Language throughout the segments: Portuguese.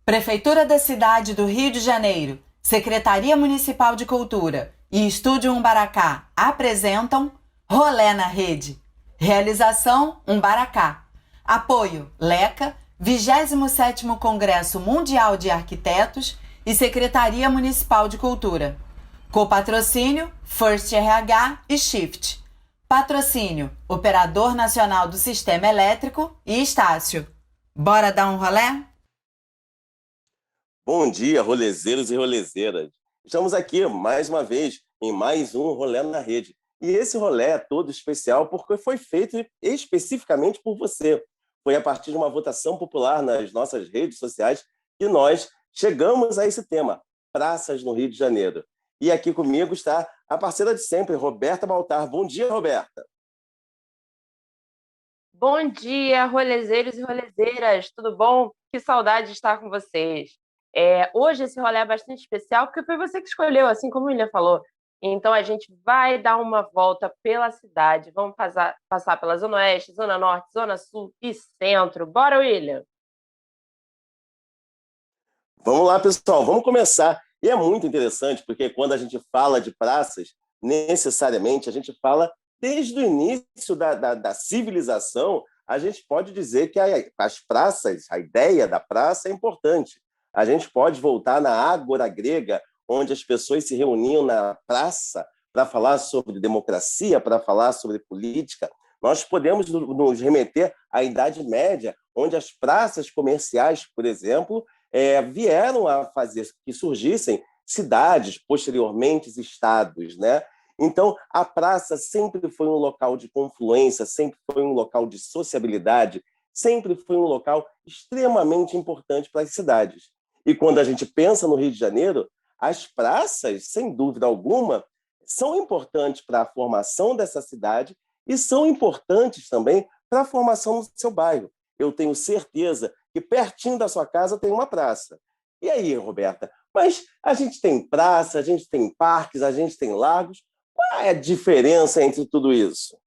Prefeitura da cidade do Rio de Janeiro, Secretaria Municipal de Cultura e Estúdio Umbaracá apresentam Rolê na Rede. Realização Umbaracá. Apoio LECA, 27º Congresso Mundial de Arquitetos e Secretaria Municipal de Cultura. Copatrocínio First RH e Shift. Patrocínio Operador Nacional do Sistema Elétrico e Estácio. Bora dar um rolê? Bom dia, rolezeiros e rolezeiras. Estamos aqui, mais uma vez, em mais um Rolê na Rede. E esse rolê é todo especial porque foi feito especificamente por você. Foi a partir de uma votação popular nas nossas redes sociais que nós chegamos a esse tema, praças no Rio de Janeiro. E aqui comigo está a parceira de sempre, Roberta Baltar. Bom dia, Roberta. Bom dia, rolezeiros e rolezeiras, tudo bom? Que saudade de estar com vocês. Hoje esse rolê é bastante especial porque foi você que escolheu, assim como o William falou. Então a gente vai dar uma volta pela cidade, vamos passar pela Zona Oeste, Zona Norte, Zona Sul e Centro. Bora, William? Vamos lá, pessoal, vamos começar. E é muito interessante porque quando a gente fala de praças, necessariamente a gente fala desde o início da civilização, a gente pode dizer que as praças, a ideia da praça é importante. A gente pode voltar na Ágora grega, onde as pessoas se reuniam na praça para falar sobre democracia, para falar sobre política. Nós podemos nos remeter à Idade Média, onde as praças comerciais, por exemplo, vieram a fazer que surgissem cidades, posteriormente estados, né? Então, a praça sempre foi um local de confluência, sempre foi um local de sociabilidade, sempre foi um local extremamente importante para as cidades. E quando a gente pensa no Rio de Janeiro, as praças, sem dúvida alguma, são importantes para a formação dessa cidade e são importantes também para a formação do seu bairro. Eu tenho certeza que pertinho da sua casa tem uma praça. E aí, Roberta? Mas a gente tem praça, a gente tem parques, a gente tem lagos. Qual é a diferença entre tudo isso?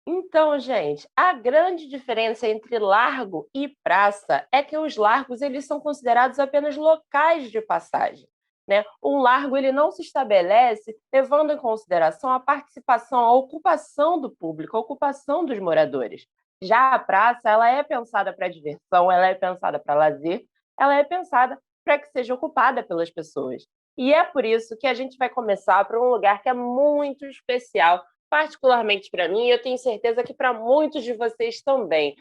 Então, gente, a grande diferença entre largo e praça é que os largos eles são considerados apenas locais de passagem, né? Um largo ele não se estabelece levando em consideração a participação, a ocupação do público, a ocupação dos moradores. Já a praça, ela é pensada para diversão, ela é pensada para lazer, ela é pensada para que seja ocupada pelas pessoas. E é por isso que a gente vai começar por um lugar que é muito especial, particularmente para mim, e eu tenho certeza que para muitos de vocês também.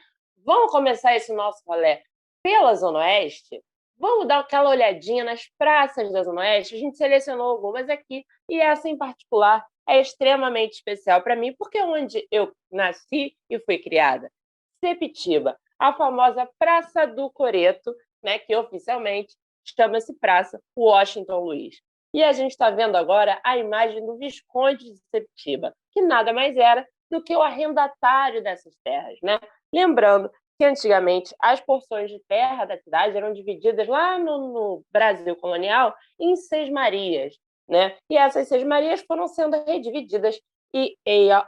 Vamos começar esse nosso rolê pela Zona Oeste? Vamos dar aquela olhadinha nas praças da Zona Oeste? A gente selecionou algumas aqui, e essa em particular é extremamente especial para mim, porque é onde eu nasci e fui criada. Sepitiba, a famosa Praça do Coreto, né, que oficialmente chama-se Praça Washington Luiz. E a gente está vendo agora a imagem do Visconde de Sepitiba, que nada mais era do que o arrendatário dessas terras, né? Lembrando que antigamente as porções de terra da cidade eram divididas lá no Brasil colonial em seis-marias, né? E essas seis-marias foram sendo redivididas e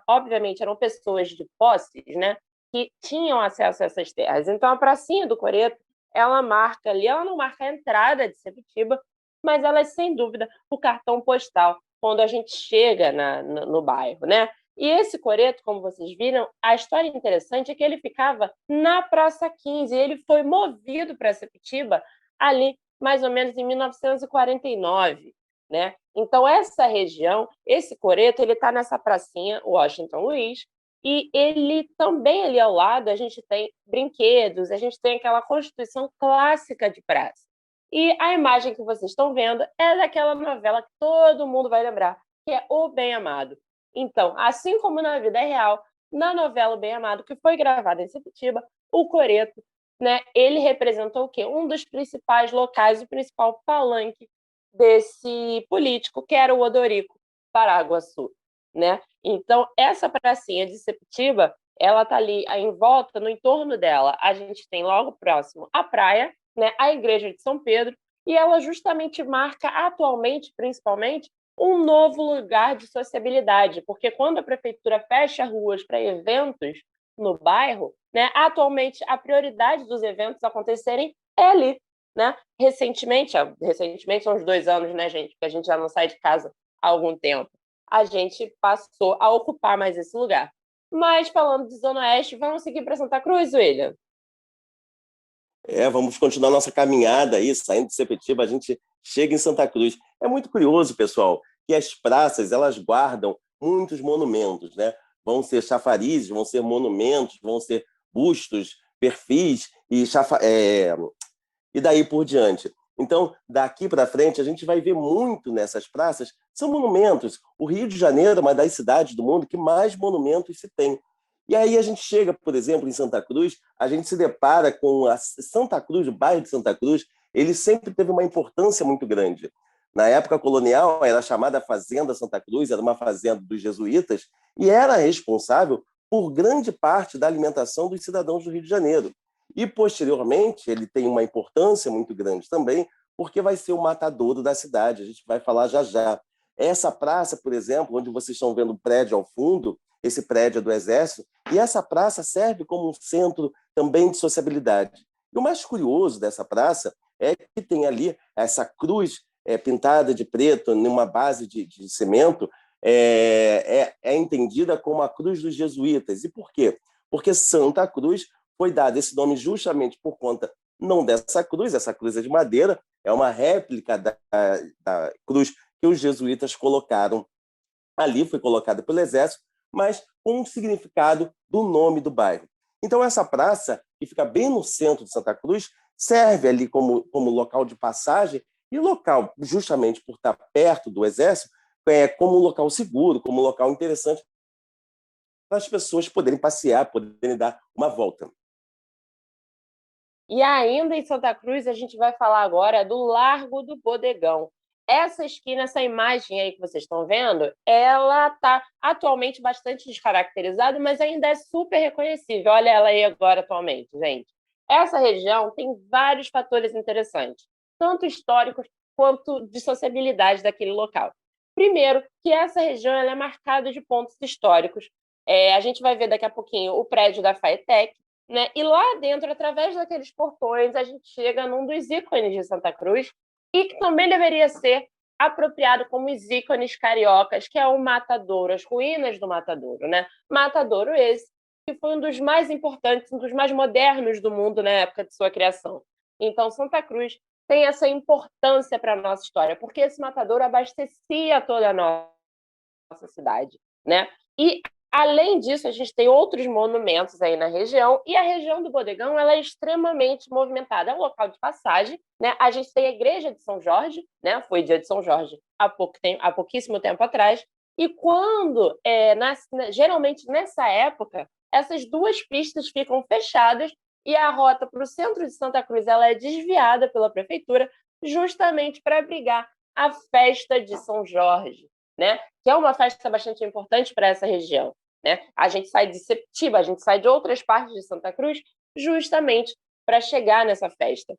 obviamente, eram pessoas de posses, né? Que tinham acesso a essas terras. Então, a pracinha do Coreto, ela marca ali, ela não marca a entrada de Sepitiba, mas ela é, sem dúvida, o cartão postal quando a gente chega no bairro, né? E esse coreto, como vocês viram, a história interessante é que ele ficava na Praça 15, e ele foi movido para Sepitiba ali, mais ou menos em 1949, né? Então, essa região, esse coreto, ele está nessa pracinha, Washington Luiz, e ele também ali ao lado, a gente tem brinquedos, a gente tem aquela constituição clássica de praça. E a imagem que vocês estão vendo é daquela novela que todo mundo vai lembrar, que é O Bem Amado. Então, assim como na vida real, na novela O Bem Amado, que foi gravada em Sepitiba, o coreto, né, ele representou o quê? Um dos principais locais, o principal palanque desse político, que era o Odorico Paraguaçu, né? Então, essa pracinha de Sepitiba, ela está ali em volta, no entorno dela, a gente tem logo próximo a praia, né, a Igreja de São Pedro, e ela justamente marca atualmente, principalmente, um novo lugar de sociabilidade, porque quando a prefeitura fecha ruas para eventos no bairro, né, atualmente a prioridade dos eventos acontecerem é ali né? Recentemente são uns 2 anos, né, gente? Porque a gente já não sai de casa há algum tempo. A gente passou a ocupar mais esse lugar. Mas, falando de Zona Oeste, vamos seguir para Santa Cruz, William? Vamos continuar nossa caminhada aí, saindo de Sepetiba, a gente chega em Santa Cruz. É muito curioso, pessoal, que as praças, elas guardam muitos monumentos, né? Vão ser chafarizes, vão ser monumentos, vão ser bustos, perfis e daí por diante. Então, daqui para frente, a gente vai ver muito nessas praças, são monumentos. O Rio de Janeiro é uma das cidades do mundo que mais monumentos se tem. E aí a gente chega, por exemplo, em Santa Cruz, a gente se depara com a Santa Cruz, o bairro de Santa Cruz, ele sempre teve uma importância muito grande. Na época colonial, era chamada Fazenda Santa Cruz, era uma fazenda dos jesuítas, e era responsável por grande parte da alimentação dos cidadãos do Rio de Janeiro. E, posteriormente, ele tem uma importância muito grande também, porque vai ser o matadouro da cidade, a gente vai falar já já. Essa praça, por exemplo, onde vocês estão vendo o prédio ao fundo, esse prédio é do Exército, e essa praça serve como um centro também de sociabilidade. E o mais curioso dessa praça é que tem ali essa cruz pintada de preto, numa base de cimento, é entendida como a Cruz dos Jesuítas. E por quê? Porque Santa Cruz foi dado esse nome justamente por conta, não dessa cruz, essa cruz é de madeira, é uma réplica da cruz que os jesuítas colocaram ali, foi colocada pelo Exército, mas com um significado do nome do bairro. Então, essa praça, que fica bem no centro de Santa Cruz, serve ali como local de passagem e local, justamente por estar perto do Exército, como um local seguro, como um local interessante para as pessoas poderem passear, poderem dar uma volta. E ainda em Santa Cruz, a gente vai falar agora do Largo do Bodegão. Essa esquina, essa imagem aí que vocês estão vendo, ela está atualmente bastante descaracterizada, mas ainda é super reconhecível. Olha ela aí agora atualmente, gente. Essa região tem vários fatores interessantes, tanto históricos quanto de sociabilidade daquele local. Primeiro, que essa região ela é marcada de pontos históricos. A gente vai ver daqui a pouquinho o prédio da FAETEC, né? E lá dentro, através daqueles portões, a gente chega num dos ícones de Santa Cruz, e que também deveria ser apropriado como os ícones cariocas, que é o Matadouro, as ruínas do Matadouro, né? Matadouro esse, que foi um dos mais importantes, um dos mais modernos do mundo na época de sua criação. Então, Santa Cruz tem essa importância para a nossa história, porque esse matadouro abastecia toda a nossa cidade, né? E além disso, a gente tem outros monumentos aí na região, e a região do Bodegão ela é extremamente movimentada. É um local de passagem, né? A gente tem a Igreja de São Jorge, né? Foi dia de São Jorge há pouquíssimo tempo atrás, e quando, geralmente nessa época, essas duas pistas ficam fechadas e a rota para o centro de Santa Cruz ela é desviada pela prefeitura justamente para abrigar a festa de São Jorge, né? Que é uma festa bastante importante para essa região, né? A gente sai de Sepetiba, a gente sai de outras partes de Santa Cruz justamente para chegar nessa festa.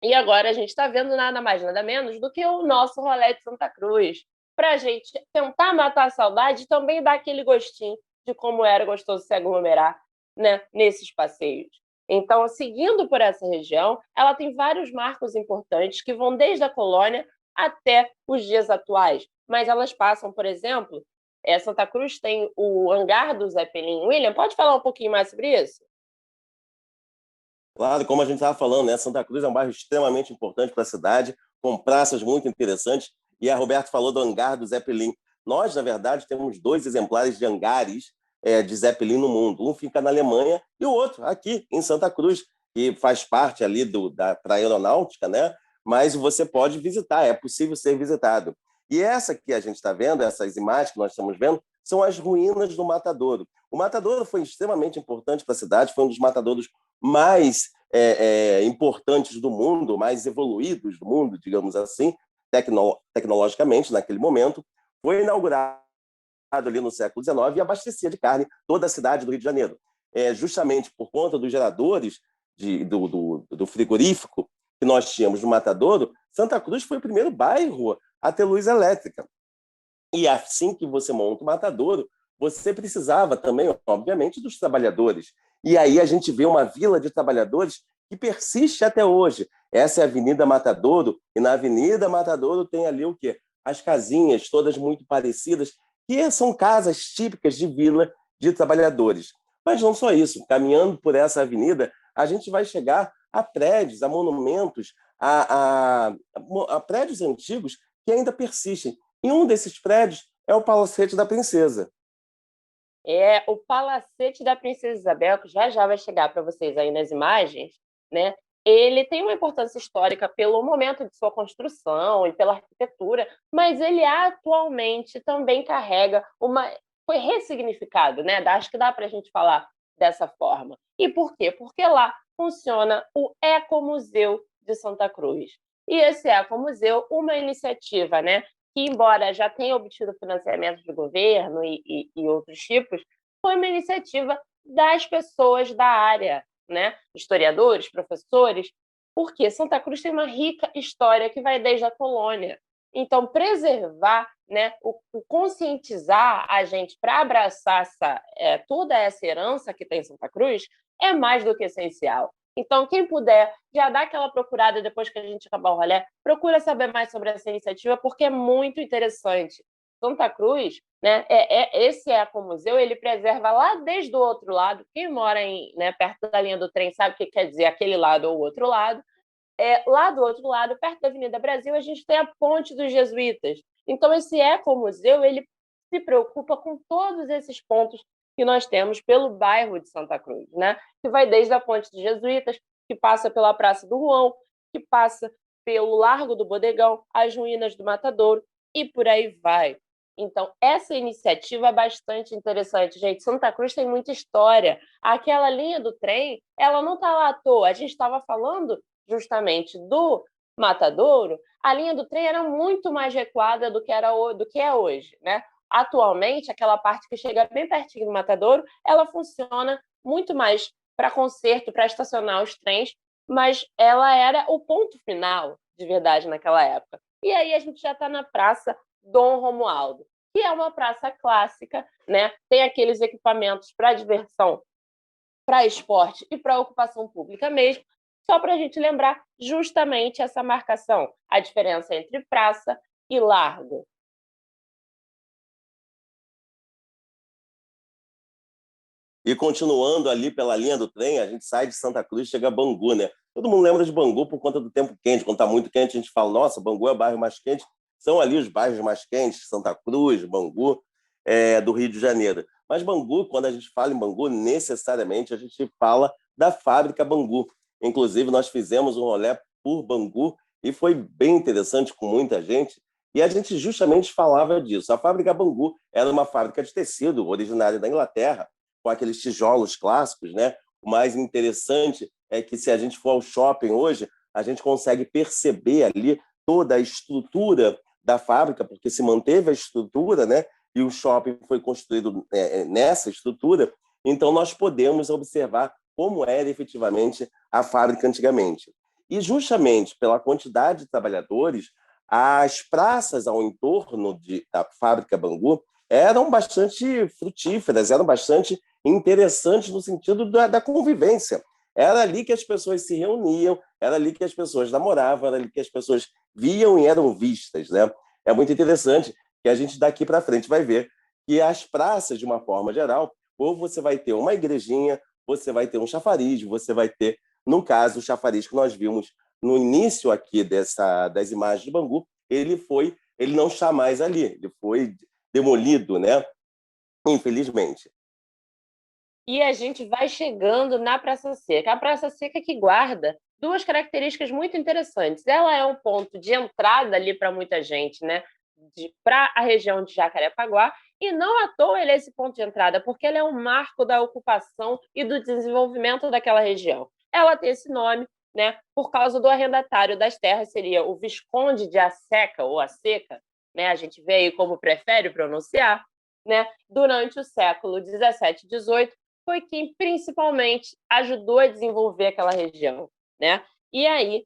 E agora a gente está vendo nada mais, nada menos do que o nosso rolê de Santa Cruz, para a gente tentar matar a saudade e também dar aquele gostinho de como era gostoso se aglomerar, né, nesses passeios. Então, seguindo por essa região, ela tem vários marcos importantes que vão desde a colônia até os dias atuais. Mas elas passam, por exemplo, Santa Cruz tem o hangar do Zeppelin. William, pode falar um pouquinho mais sobre isso? Claro, como a gente estava falando, né? Santa Cruz é um bairro extremamente importante para a cidade, com praças muito interessantes, e a Roberto falou do hangar do Zeppelin. Nós, na verdade, temos 2 exemplares de hangares de Zeppelin no mundo. Um fica na Alemanha e o outro aqui, em Santa Cruz, que faz parte ali da aeronáutica, né? Mas você pode visitar, é possível ser visitado. E essa que a gente está vendo, essas imagens que nós estamos vendo, são as ruínas do Matadouro. O Matadouro foi extremamente importante para a cidade, foi um dos matadouros mais importantes do mundo, mais evoluídos do mundo, digamos assim, tecnologicamente, naquele momento. Foi inaugurado ali no século XIX e abastecia de carne toda a cidade do Rio de Janeiro. Justamente por conta dos geradores do frigorífico que nós tínhamos no Matadouro, Santa Cruz foi o primeiro bairro a ter luz elétrica. E assim que você monta o Matadouro, você precisava também, obviamente, dos trabalhadores. E aí a gente vê uma vila de trabalhadores que persiste até hoje. Essa é a Avenida Matadouro, e na Avenida Matadouro tem ali o quê? As casinhas, todas muito parecidas, que são casas típicas de vila de trabalhadores. Mas não só isso, caminhando por essa avenida, a gente vai chegar a prédios, a monumentos, a prédios antigos que ainda persistem. E um desses prédios é o Palacete da Princesa. É o Palacete da Princesa Isabel, que já vai chegar para vocês aí nas imagens, né? Ele tem uma importância histórica pelo momento de sua construção e pela arquitetura, mas ele atualmente também carrega uma... Foi ressignificado, né? Acho que dá para a gente falar dessa forma. E por quê? Porque lá funciona o Ecomuseu de Santa Cruz. E esse Ecomuseu, uma iniciativa, né, que, embora já tenha obtido financiamento de governo e outros tipos, foi uma iniciativa das pessoas da área, né? Historiadores, professores, porque Santa Cruz tem uma rica história que vai desde a colônia. Então, preservar, né, o conscientizar a gente para abraçar toda essa herança que tem em Santa Cruz é mais do que essencial. Então, quem puder, já dá aquela procurada depois que a gente acabar o rolê, procura saber mais sobre essa iniciativa, porque é muito interessante. Santa Cruz, né, esse Ecomuseu, ele preserva lá desde o outro lado. Quem mora né, perto da linha do trem sabe o que quer dizer aquele lado ou o outro lado. Lá do outro lado, perto da Avenida Brasil, a gente tem a Ponte dos Jesuítas. Então, esse Ecomuseu, ele se preocupa com todos esses pontos que nós temos pelo bairro de Santa Cruz, né? Que vai desde a Ponte dos Jesuítas, que passa pela Praça do João, que passa pelo Largo do Bodegão, as ruínas do Matadouro e por aí vai. Então, essa iniciativa é bastante interessante, gente. Santa Cruz tem muita história. Aquela linha do trem, ela não está lá à toa. A gente estava falando justamente do Matadouro, a linha do trem era muito mais recuada do que é hoje, né? Atualmente, aquela parte que chega bem pertinho do Matadouro, ela funciona muito mais para conserto, para estacionar os trens, mas ela era o ponto final, de verdade, naquela época. E aí a gente já está na Praça Dom Romualdo, que é uma praça clássica, né? Tem aqueles equipamentos para diversão, para esporte e para ocupação pública mesmo, só para a gente lembrar justamente essa marcação, a diferença entre praça e largo. E continuando ali pela linha do trem, a gente sai de Santa Cruz e chega a Bangu, né? Todo mundo lembra de Bangu por conta do tempo quente. Quando está muito quente, a gente fala, nossa, Bangu é o bairro mais quente. São ali os bairros mais quentes, Santa Cruz, Bangu, do Rio de Janeiro. Mas Bangu, quando a gente fala em Bangu, necessariamente a gente fala da fábrica Bangu. Inclusive, nós fizemos um rolê por Bangu e foi bem interessante com muita gente. E a gente justamente falava disso. A fábrica Bangu era uma fábrica de tecido originária da Inglaterra, com aqueles tijolos clássicos, né? O mais interessante é que, se a gente for ao shopping hoje, a gente consegue perceber ali toda a estrutura da fábrica, porque se manteve a estrutura, né? E o shopping foi construído nessa estrutura, então nós podemos observar como era efetivamente a fábrica antigamente. E justamente pela quantidade de trabalhadores, as praças ao entorno da fábrica Bangu eram bastante frutíferas, eram bastante interessantes no sentido da convivência. Era ali que as pessoas se reuniam, era ali que as pessoas namoravam, era ali que as pessoas viam e eram vistas, né? É muito interessante que a gente daqui para frente vai ver que as praças, de uma forma geral, ou você vai ter uma igrejinha, você vai ter um chafariz, você vai ter, no caso, o chafariz que nós vimos no início aqui das imagens de Bangu, ele não está mais ali, ele foi demolido, né? Infelizmente. E a gente vai chegando na Praça Seca. A Praça Seca que guarda duas características muito interessantes. Ela é um ponto de entrada ali para muita gente, né? Para a região de Jacarepaguá, e não à toa ele é esse ponto de entrada, porque ele é um marco da ocupação e do desenvolvimento daquela região. Ela tem esse nome, né, por causa do arrendatário das terras, seria o Visconde de Aseca, ou Aseca, né? A gente vê aí como prefere pronunciar, né? Durante o século 17 e 18, foi quem principalmente ajudou a desenvolver aquela região, né? E aí,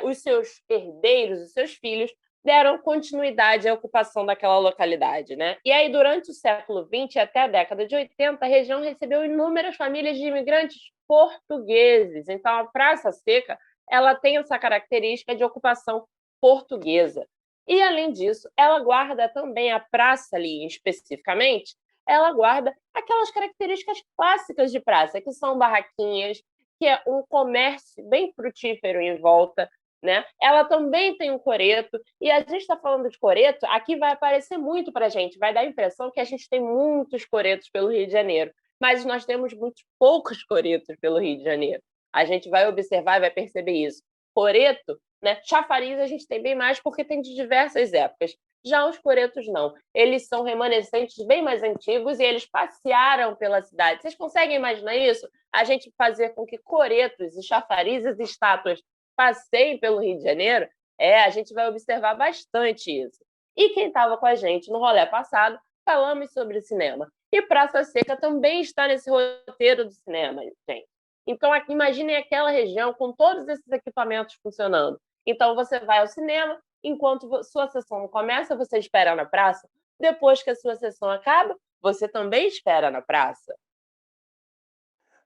os seus herdeiros, os seus filhos, deram continuidade à ocupação daquela localidade, né? E aí, durante o século XX até a década de 80, a região recebeu inúmeras famílias de imigrantes portugueses. Então, a Praça Seca ela tem essa característica de ocupação portuguesa. E, além disso, ela guarda também a praça ali, especificamente, ela guarda aquelas características clássicas de praça, que são barraquinhas, que é um comércio bem frutífero em volta, né? Ela também tem um coreto, e a gente está falando de coreto, aqui vai aparecer muito para a gente, vai dar a impressão que a gente tem muitos coretos pelo Rio de Janeiro, mas nós temos muito poucos coretos pelo Rio de Janeiro. A gente vai observar e vai perceber isso. Coreto, né? Chafariz a gente tem bem mais porque tem de diversas épocas. Já os coretos não. Eles são remanescentes bem mais antigos e eles passearam pela cidade. Vocês conseguem imaginar isso? A gente fazer com que coretos e chafarizes e estátuas passeiem pelo Rio de Janeiro? A gente vai observar bastante isso. E quem estava com a gente no rolê passado, falamos sobre cinema. E Praça Seca também está nesse roteiro do cinema, gente. Então, imaginem aquela região com todos esses equipamentos funcionando. Então, você vai ao cinema, enquanto sua sessão começa, você espera na praça. Depois que a sua sessão acaba, você também espera na praça.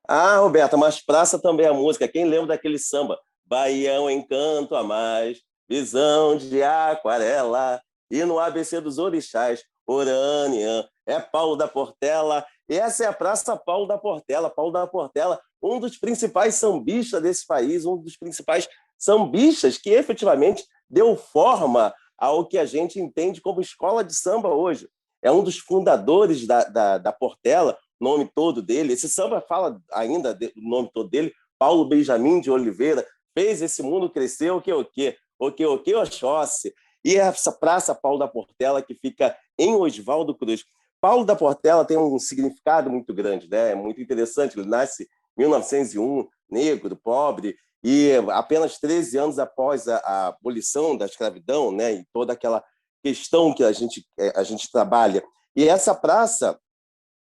Ah, Roberta, mas praça também é música. Quem lembra daquele samba? Baião, encanto a mais, visão de aquarela, e no ABC dos orixás, Orânia, é Paulo da Portela. E essa é a Praça Paulo da Portela. Paulo da Portela, um dos principais sambistas desse país, um dos principais sambistas que efetivamente deu forma ao que a gente entende como escola de samba hoje. É um dos fundadores da Portela, o nome todo dele. Esse samba fala ainda do nome todo dele, Paulo Benjamin de Oliveira, fez esse mundo crescer, o que, Oxóssi. E essa Praça Paulo da Portela, que fica em Oswaldo Cruz. Paulo da Portela tem um significado muito grande, né? É muito interessante. Ele nasce em 1901, negro, pobre, e apenas 13 anos após a abolição da escravidão, né? E toda aquela questão que a gente trabalha. E essa praça,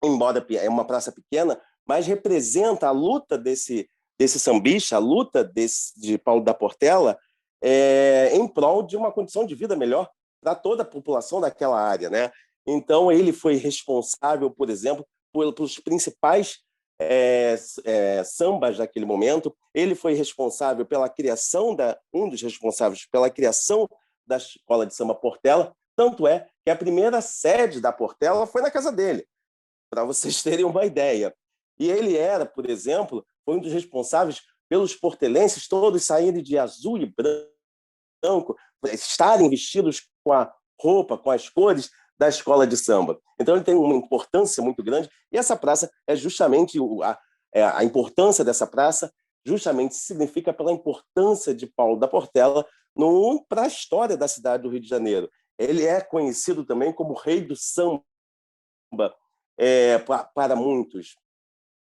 embora é uma praça pequena, mas representa a luta desse sambista, a luta de Paulo da Portela, em prol de uma condição de vida melhor para toda a população daquela área, né? Então, ele foi responsável, por exemplo, pelos principais sambas daquele momento. Ele foi responsável pela criação um dos responsáveis pela criação da escola de samba Portela. Tanto é que a primeira sede da Portela foi na casa dele, para vocês terem uma ideia. E ele era, por exemplo, foi um dos responsáveis pelos portelenses todos saírem de azul e branco, estarem vestidos com a roupa, com as cores da escola de samba. Então, ele tem uma importância muito grande, e essa praça é justamente a importância dessa praça justamente significa pela importância de Paulo da Portela para a história da cidade do Rio de Janeiro. Ele é conhecido também como rei do samba para muitos.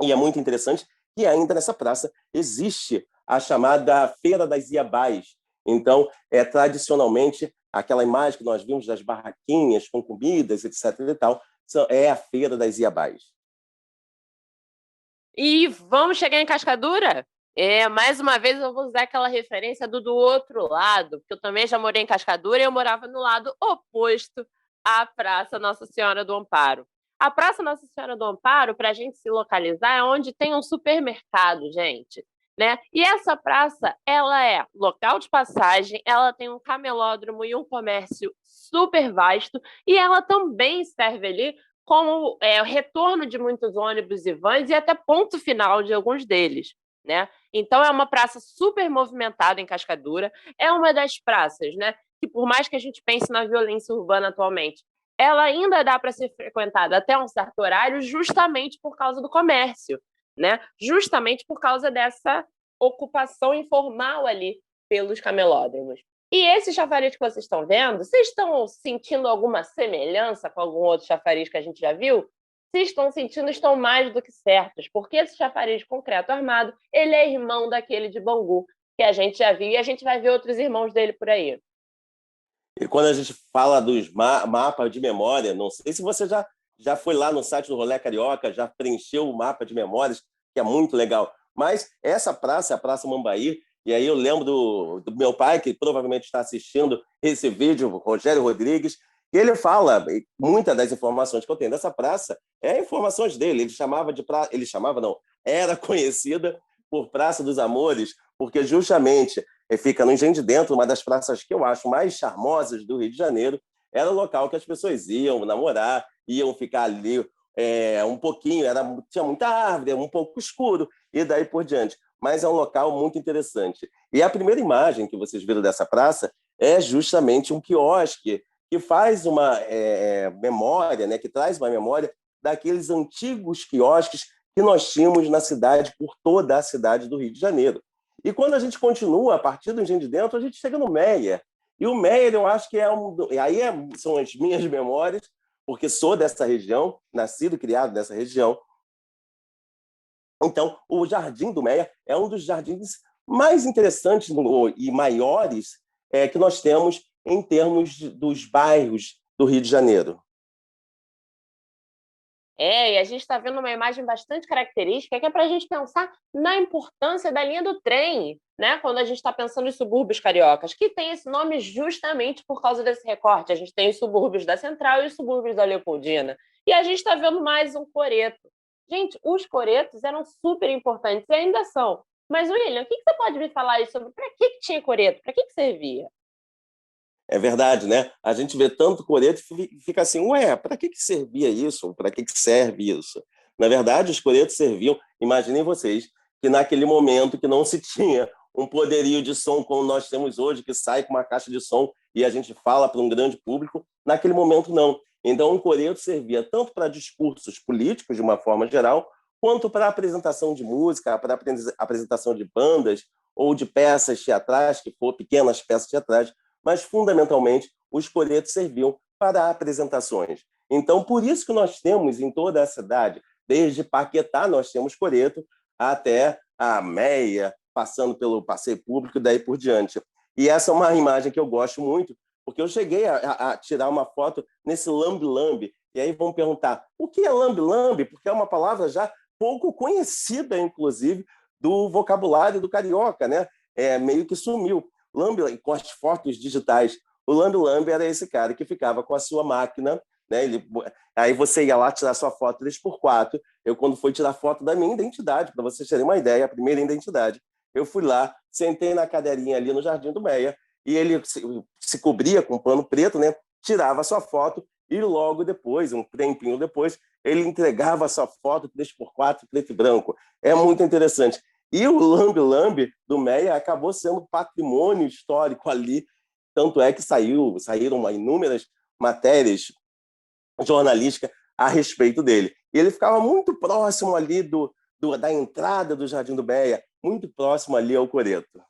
E é muito interessante que ainda nessa praça existe a chamada Feira das Iabás. Então, tradicionalmente, aquela imagem que nós vimos das barraquinhas com comidas, etc. e tal, é a Feira das Iabás. E vamos chegar em Cascadura? Mais uma vez eu vou usar aquela referência do outro lado, porque eu também já morei em Cascadura e eu morava no lado oposto à Praça Nossa Senhora do Amparo. A Praça Nossa Senhora do Amparo, para a gente se localizar, é onde tem um supermercado, gente. Né? E essa praça, ela é local de passagem, ela tem um camelódromo e um comércio super vasto, e ela também serve ali como retorno de muitos ônibus e vans e até ponto final de alguns deles. Né? Então, é uma praça super movimentada em Cascadura, é uma das praças, né, que por mais que a gente pense na violência urbana atualmente, ela ainda dá para ser frequentada até um certo horário justamente por causa do comércio. Né? Justamente por causa dessa ocupação informal ali pelos camelódromos. E esse chafariz que vocês estão vendo, vocês estão sentindo alguma semelhança com algum outro chafariz que a gente já viu? Se estão sentindo, estão mais do que certos, porque esse chafariz de concreto armado, ele é irmão daquele de Bangu, que a gente já viu, e a gente vai ver outros irmãos dele por aí. E quando a gente fala dos mapas de memória, não sei se você já foi lá no site do Rolê Carioca, já preencheu o mapa de memórias, que é muito legal. Mas essa praça é a Praça Mambaí, e aí eu lembro do meu pai, que provavelmente está assistindo esse vídeo, Rogério Rodrigues, e ele fala, muitas das informações que eu tenho dessa praça informações dele. Era conhecida por Praça dos Amores, porque justamente fica no Engenho de Dentro, uma das praças que eu acho mais charmosas do Rio de Janeiro. Era o local que as pessoas iam namorar, iam ficar ali um pouquinho, tinha muita árvore, um pouco escuro, e daí por diante. Mas é um local muito interessante. E a primeira imagem que vocês viram dessa praça é justamente um quiosque que faz uma memória, né, que traz uma memória daqueles antigos quiosques que nós tínhamos na cidade, por toda a cidade do Rio de Janeiro. E quando a gente continua, a partir do Engenho de Dentro, a gente chega no Meyer. E o Meyer, eu acho que são as minhas memórias, porque sou dessa região, nascido e criado nessa região. Então, o Jardim do Meyer é um dos jardins mais interessantes e maiores que nós temos em termos dos bairros do Rio de Janeiro. E a gente está vendo uma imagem bastante característica, que é para a gente pensar na importância da linha do trem, né? Quando a gente está pensando em subúrbios cariocas, que tem esse nome justamente por causa desse recorte. A gente tem os subúrbios da Central e os subúrbios da Leopoldina. E a gente está vendo mais um coreto. Gente, os coretos eram super importantes e ainda são. Mas, William, o que você pode me falar aí sobre para que tinha coreto? Para que servia? É verdade, né? A gente vê tanto coreto e fica assim, ué, para que servia isso? Para que serve isso? Na verdade, os coretos serviam, imaginem vocês, que naquele momento que não se tinha um poderio de som como nós temos hoje, que sai com uma caixa de som e a gente fala para um grande público, naquele momento não. Então, um coreto servia tanto para discursos políticos, de uma forma geral, quanto para apresentação de música, para apresentação de bandas ou de peças teatrais, que for pequenas peças teatrais, mas, fundamentalmente, os coretos serviam para apresentações. Então, por isso que nós temos em toda a cidade, desde Paquetá, nós temos coreto, até a Meia, passando pelo passeio público e daí por diante. E essa é uma imagem que eu gosto muito, porque eu cheguei a tirar uma foto nesse lambe-lambe, e aí vão perguntar, o que é lambe-lambe? Porque é uma palavra já pouco conhecida, inclusive, do vocabulário do carioca, né? Meio que sumiu. Lambe, com as fotos digitais. O lambe-lambe era esse cara que ficava com a sua máquina, né? Aí você ia lá tirar sua foto 3x4. Eu, quando fui tirar foto da minha identidade, para vocês terem uma ideia, a primeira identidade, eu fui lá, sentei na cadeirinha ali no Jardim do Meia, e ele se cobria com um pano preto, né? Tirava a sua foto, e logo depois, um tempinho depois, ele entregava a sua foto 3x4, preto e branco. É muito interessante. E o lambe-lambe do Meia acabou sendo patrimônio histórico ali, tanto é que saíram inúmeras matérias jornalísticas a respeito dele. E ele ficava muito próximo ali da entrada do Jardim do Meia, muito próximo ali ao Coreto.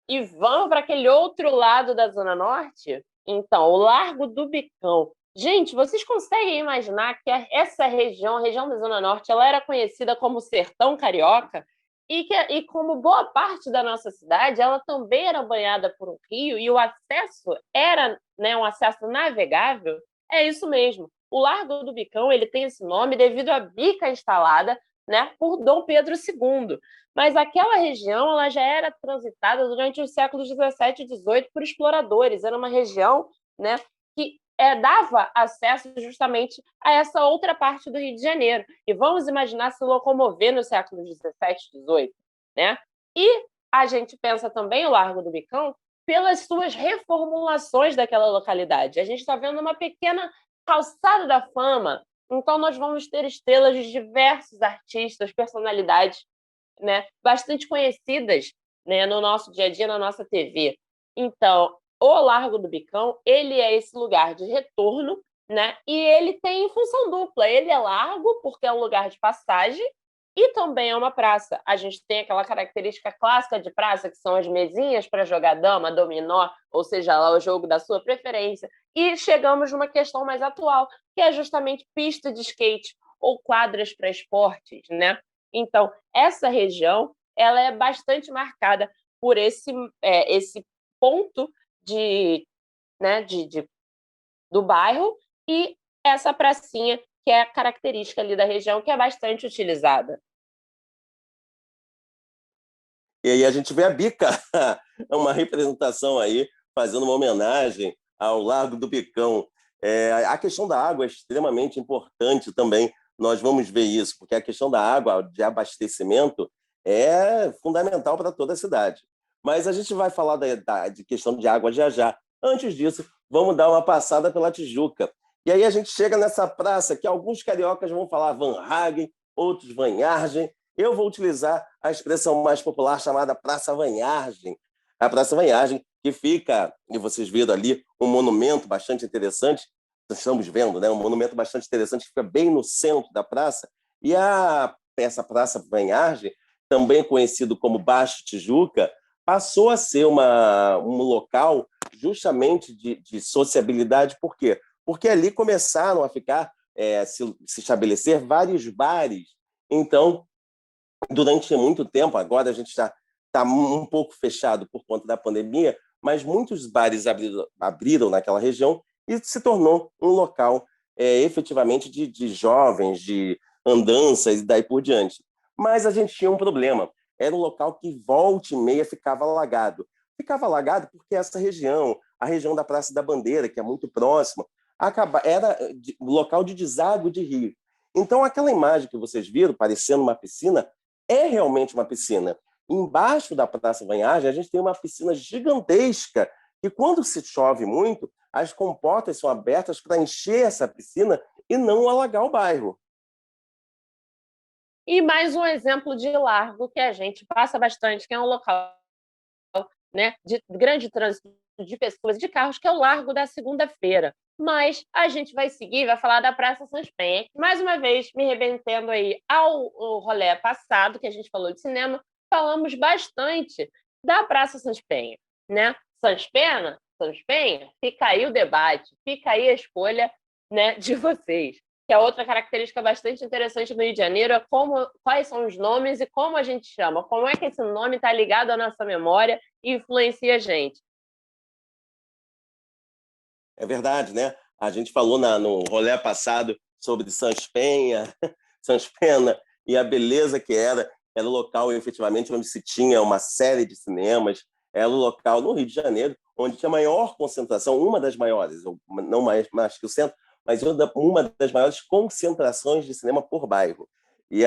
E vamos para aquele outro lado da Zona Norte? Então, o Largo do Bicão. Gente, vocês conseguem imaginar que essa região, a região da Zona Norte, ela era conhecida como Sertão Carioca e como boa parte da nossa cidade, ela também era banhada por um rio e o acesso era, né, um acesso navegável? É isso mesmo. O Largo do Bicão ele tem esse nome devido à bica instalada, né, por Dom Pedro II. Mas aquela região ela já era transitada durante os séculos 17 e 18 por exploradores. Era uma região, né, que dava acesso justamente a essa outra parte do Rio de Janeiro. E vamos imaginar se locomover no século 17 e 18. Né? E a gente pensa também o Largo do Bicão pelas suas reformulações daquela localidade. A gente está vendo uma pequena calçada da fama. Então, nós vamos ter estrelas de diversos artistas, personalidades, né, bastante conhecidas, né, no nosso dia a dia, na nossa TV. Então, o Largo do Bicão, ele é esse lugar de retorno, né, e ele tem função dupla. Ele é largo, porque é um lugar de passagem, e também é uma praça. A gente tem aquela característica clássica de praça, que são as mesinhas para jogar dama, dominó, ou seja, lá o jogo da sua preferência. E chegamos numa questão mais atual, que é justamente pista de skate ou quadras para esportes, né? Então, essa região ela é bastante marcada por esse ponto do bairro e essa pracinha que é a característica ali da região, que é bastante utilizada. E aí a gente vê a bica, é uma representação aí, fazendo uma homenagem ao Largo do Bicão. A questão da água é extremamente importante também, nós vamos ver isso, porque a questão da água, de abastecimento, é fundamental para toda a cidade. Mas a gente vai falar de questão de água já já. Antes disso, vamos dar uma passada pela Tijuca. E aí a gente chega nessa praça que alguns cariocas vão falar Van Hagen, outros Vanhargem. Eu vou utilizar a expressão mais popular chamada Praça Vanhargem. A Praça Vanhargem, que fica, e vocês viram ali, um monumento bastante interessante, estamos vendo, né? Um monumento bastante interessante que fica bem no centro da praça. E essa Praça Vanhargem, também conhecido como Baixo Tijuca, passou a ser um local justamente de sociabilidade. Por quê? Porque ali começaram a se estabelecer vários bares. Então, durante muito tempo, agora a gente já está um pouco fechado por conta da pandemia, mas muitos bares abriram naquela região e se tornou um local efetivamente de jovens, de andanças e daí por diante. Mas a gente tinha um problema. Era um local que volta e meia ficava alagado. Ficava alagado porque essa região, a região da Praça da Bandeira, que é muito próxima, era local de deságua de rio. Então, aquela imagem que vocês viram, parecendo uma piscina, é realmente uma piscina. Embaixo da Praça Vanhargem, a gente tem uma piscina gigantesca, e quando se chove muito, as comportas são abertas para encher essa piscina e não alagar o bairro. E mais um exemplo de largo que a gente passa bastante, que é um local, né, de grande trânsito de pessoas e de carros, que é o Largo da Segunda-feira. Mas a gente vai seguir, vai falar da Praça Sans Penha. Mais uma vez, me remetendo aí ao rolê passado, que a gente falou de cinema, falamos bastante da Praça Sans Penha, né? Sans Penha, fica aí o debate, fica aí a escolha, né, de vocês. Que é outra característica bastante interessante do Rio de Janeiro é quais são os nomes e como a gente chama, como é que esse nome está ligado à nossa memória e influencia a gente. É verdade, né? A gente falou no rolê passado sobre Sans Penha, Sans Pena, e a beleza que era o local, efetivamente, onde se tinha uma série de cinemas, era o local no Rio de Janeiro, onde tinha a maior concentração, uma das maiores, não mais que o centro, mas uma das maiores concentrações de cinema por bairro. E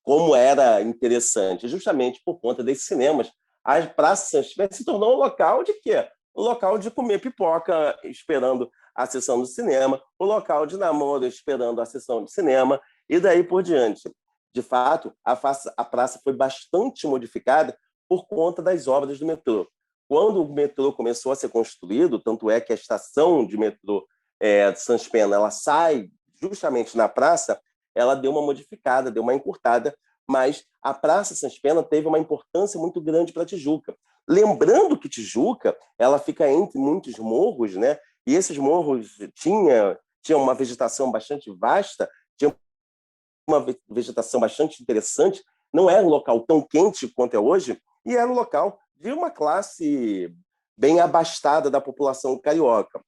como era interessante, justamente por conta desses cinemas, a Praça Sans Penha se tornou um local de quê? Um local de comer pipoca esperando a sessão do cinema, um local de namoro esperando a sessão de cinema, e daí por diante. De fato, a praça foi bastante modificada por conta das obras do metrô. Quando o metrô começou a ser construído, tanto é que a estação de metrô de Sans Pena, ela sai justamente na praça, ela deu uma modificada, deu uma encurtada, mas a Praça Sans Pena teve uma importância muito grande para a Tijuca. Lembrando que Tijuca, ela fica entre muitos morros, né? E esses morros tinham uma vegetação bastante vasta, tinha uma vegetação bastante interessante, não era um local tão quente quanto é hoje, e era um local de uma classe bem abastada da população carioca.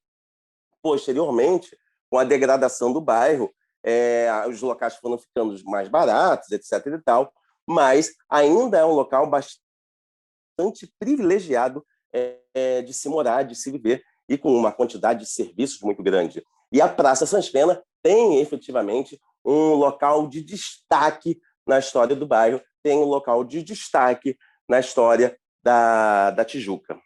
Posteriormente, com a degradação do bairro, os locais foram ficando mais baratos, etc. e tal, mas ainda é um local bastante privilegiado de se morar, de se viver, e com uma quantidade de serviços muito grande. E a Praça Sans Pena tem, efetivamente, um local de destaque na história do bairro, tem um local de destaque na história da Tijuca.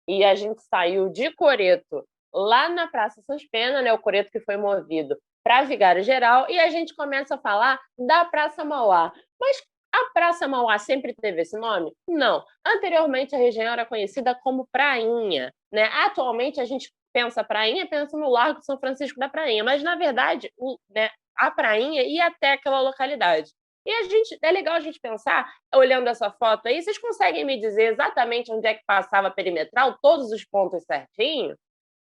E a gente saiu de Coreto, lá na Praça Sans Pena, né, o Coreto que foi movido para Vigário Geral, e a gente começa a falar da Praça Mauá. Mas a Praça Mauá sempre teve esse nome? Não. Anteriormente, a região era conhecida como Prainha, né? Atualmente, a gente pensa Prainha, pensa no Largo de São Francisco da Prainha, mas, na verdade, a Prainha ia até aquela localidade. E é legal a gente pensar, olhando essa foto aí, vocês conseguem me dizer exatamente onde é que passava a perimetral, todos os pontos certinho?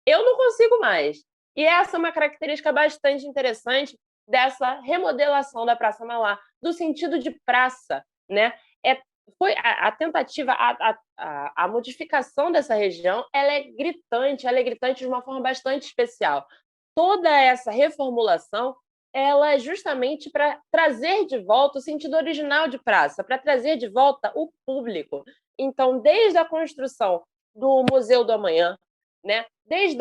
Eu não consigo mais. E essa é uma característica bastante interessante dessa remodelação da Praça Mauá, do sentido de praça, né? Foi a tentativa, a modificação dessa região, ela é gritante de uma forma bastante especial. Toda essa reformulação, ela é justamente para trazer de volta o sentido original de praça, para trazer de volta o público. Então, desde a construção do Museu do Amanhã, né? Desde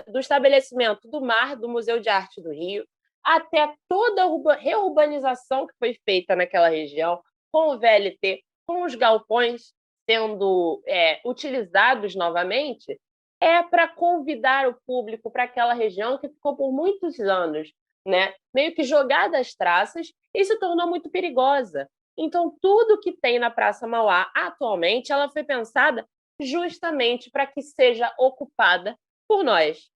do estabelecimento do MAR, do Museu de Arte do Rio, até toda a reurbanização que foi feita naquela região, com o VLT, com os galpões sendo utilizados novamente, é para convidar o público para aquela região que ficou por muitos anos, né, meio que jogada às traças e se tornou muito perigosa. Então, tudo que tem na Praça Mauá atualmente, ela foi pensada justamente para que seja ocupada por nós.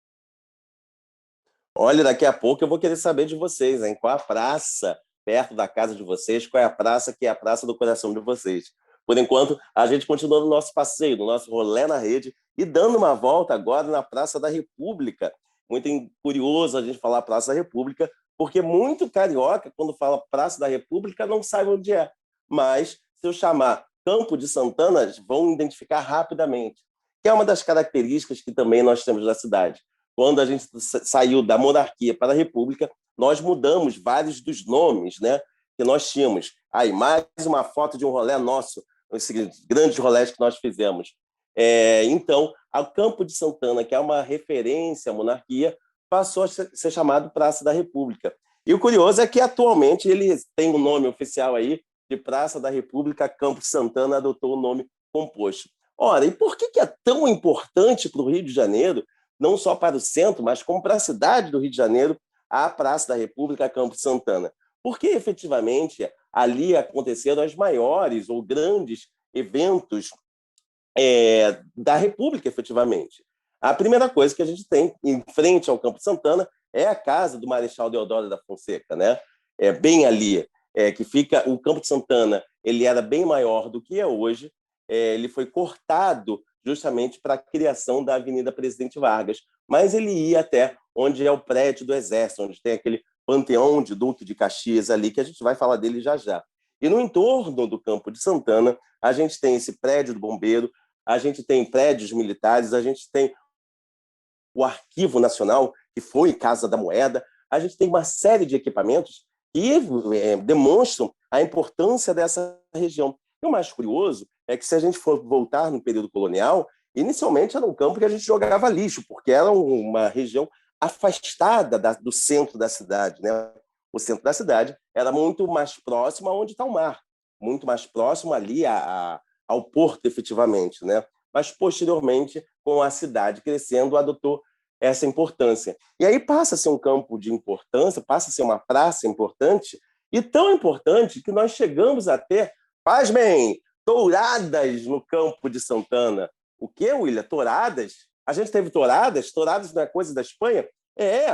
Olha, daqui a pouco eu vou querer saber de vocês, hein? Qual a praça perto da casa de vocês? Qual é a praça que é a praça do coração de vocês? Por enquanto, a gente continua no nosso passeio, no nosso rolê na rede e dando uma volta agora na Praça da República. Muito curioso a gente falar Praça da República, porque muito carioca, quando fala Praça da República, não sabe onde é. Mas, se eu chamar Campo de Santana, vão identificar rapidamente, que é uma das características que também nós temos da cidade. Quando a gente saiu da monarquia para a república, nós mudamos vários dos nomes, né, que nós tínhamos. Aí, mais uma foto de um rolê nosso, esses grandes rolés que nós fizemos. Então, o Campo de Santana, que é uma referência à monarquia, passou a ser chamado Praça da República. E o curioso é que, atualmente, ele tem o nome oficial aí de Praça da República, Campo de Santana adotou o nome composto. Ora, e por que é tão importante para o Rio de Janeiro, não só para o centro, mas como para a cidade do Rio de Janeiro, a Praça da República, Campo de Santana? Porque, efetivamente, ali aconteceram as maiores ou grandes eventos da República, efetivamente. A primeira coisa que a gente tem em frente ao Campo de Santana é a casa do Marechal Deodoro da Fonseca, né? Bem ali, que fica o Campo de Santana. Ele era bem maior do que é hoje. Ele foi cortado justamente para a criação da Avenida Presidente Vargas, mas ele ia até onde é o prédio do Exército, onde tem aquele panteão de Duque de Caxias ali, que a gente vai falar dele já já. E no entorno do Campo de Santana, a gente tem esse prédio do Bombeiro, a gente tem prédios militares, a gente tem o Arquivo Nacional, que foi Casa da Moeda, a gente tem uma série de equipamentos que demonstram a importância dessa região. E o mais curioso é que, se a gente for voltar no período colonial, inicialmente era um campo que a gente jogava lixo, porque era uma região afastada do centro da cidade, né? O centro da cidade era muito mais próximo aonde está o mar, muito mais próximo ali ao porto, efetivamente, né? Mas, posteriormente, com a cidade crescendo, adotou essa importância. E aí passa a ser um campo de importância, passa a ser uma praça importante, e tão importante que nós chegamos a ter, pasmem, touradas no Campo de Santana. O quê, William? Touradas? A gente teve touradas? Touradas não é coisa da Espanha?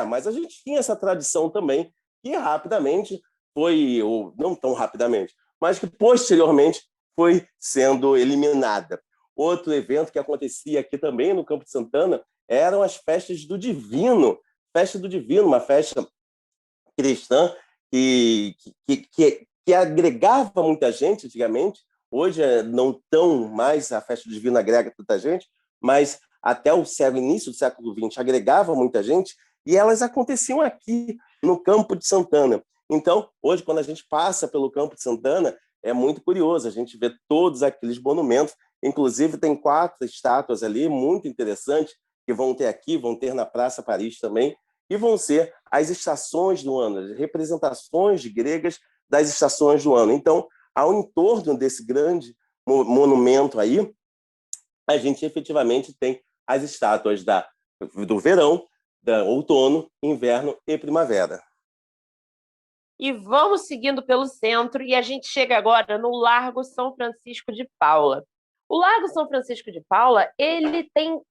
Mas a gente tinha essa tradição também, que rapidamente foi, ou não tão rapidamente, mas que posteriormente foi sendo eliminada. Outro evento que acontecia aqui também no Campo de Santana eram as festas do Divino. Festa do Divino, uma festa cristã que agregava muita gente antigamente. Hoje não tão mais, a festa do Divino agrega tanta gente, mas até o início do século XX agregava muita gente, e elas aconteciam aqui no Campo de Santana. Então, hoje, quando a gente passa pelo Campo de Santana, é muito curioso, a gente vê todos aqueles monumentos, inclusive tem 4 estátuas ali, muito interessantes, que vão ter aqui, vão ter na Praça Paris também, e vão ser as estações do ano, as representações gregas das estações do ano. Então, ao entorno desse grande monumento aí, a gente efetivamente tem as estátuas do verão, do outono, inverno e primavera. E vamos seguindo pelo centro e a gente chega agora no Largo São Francisco de Paula. O Largo São Francisco de Paula, ele tem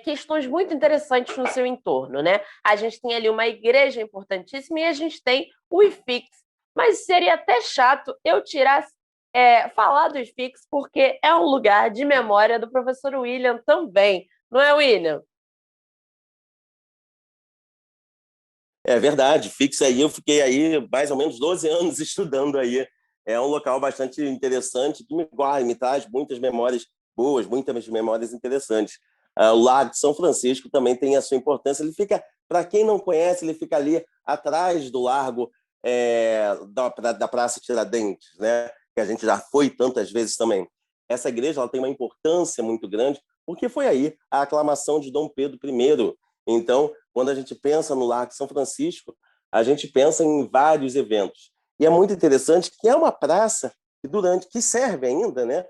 questões muito interessantes no seu entorno, né? A gente tem ali uma igreja importantíssima e a gente tem o IFIX. Mas seria até chato eu falar do IFIX, porque é um lugar de memória do professor William também. Não é, William? É verdade, FIX aí, eu fiquei aí mais ou menos 12 anos estudando aí. É um local bastante interessante que me traz muitas memórias boas, muitas memórias interessantes. O Lago de São Francisco também tem a sua importância. Ele fica, para quem não conhece, ele fica ali atrás do largo da Praça Tiradentes, né? Que a gente já foi tantas vezes também. Essa igreja ela tem uma importância muito grande, porque foi aí a aclamação de Dom Pedro I. Então, quando a gente pensa no Largo de São Francisco, a gente pensa em vários eventos. E é muito interessante que é uma praça que serve ainda, né?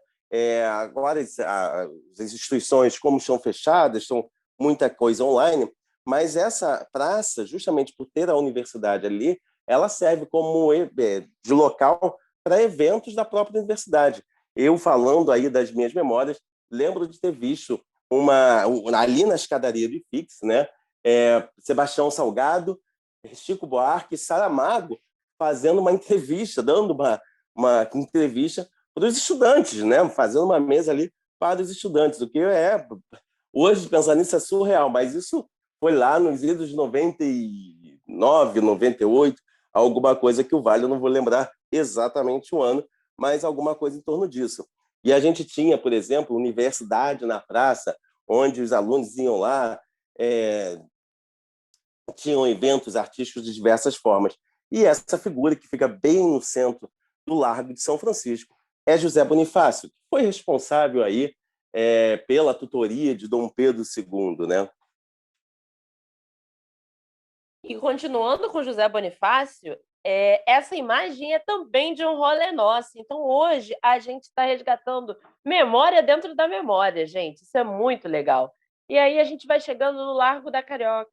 Agora as instituições, como estão fechadas, estão muita coisa online, mas essa praça, justamente por ter a universidade ali, ela serve como de local para eventos da própria universidade. Eu, falando aí das minhas memórias, lembro de ter visto ali na escadaria do IFIX, né? Sebastião Salgado, Chico Buarque e Saramago fazendo uma entrevista, dando uma entrevista para os estudantes, né? Fazendo uma mesa ali para os estudantes, o que hoje pensar nisso é surreal, mas isso foi lá nos idos de 99, 98, alguma coisa que o Vale, eu não vou lembrar exatamente o ano, mas alguma coisa em torno disso. E a gente tinha, por exemplo, universidade na praça, onde os alunos iam lá, tinham eventos artísticos de diversas formas. E essa figura que fica bem no centro do Largo de São Francisco é José Bonifácio, que foi responsável aí pela tutoria de Dom Pedro II, né? E continuando com José Bonifácio, essa imagem é também de um rolê nosso. Então, hoje, a gente está resgatando memória dentro da memória, gente. Isso é muito legal. E aí a gente vai chegando no Largo da Carioca.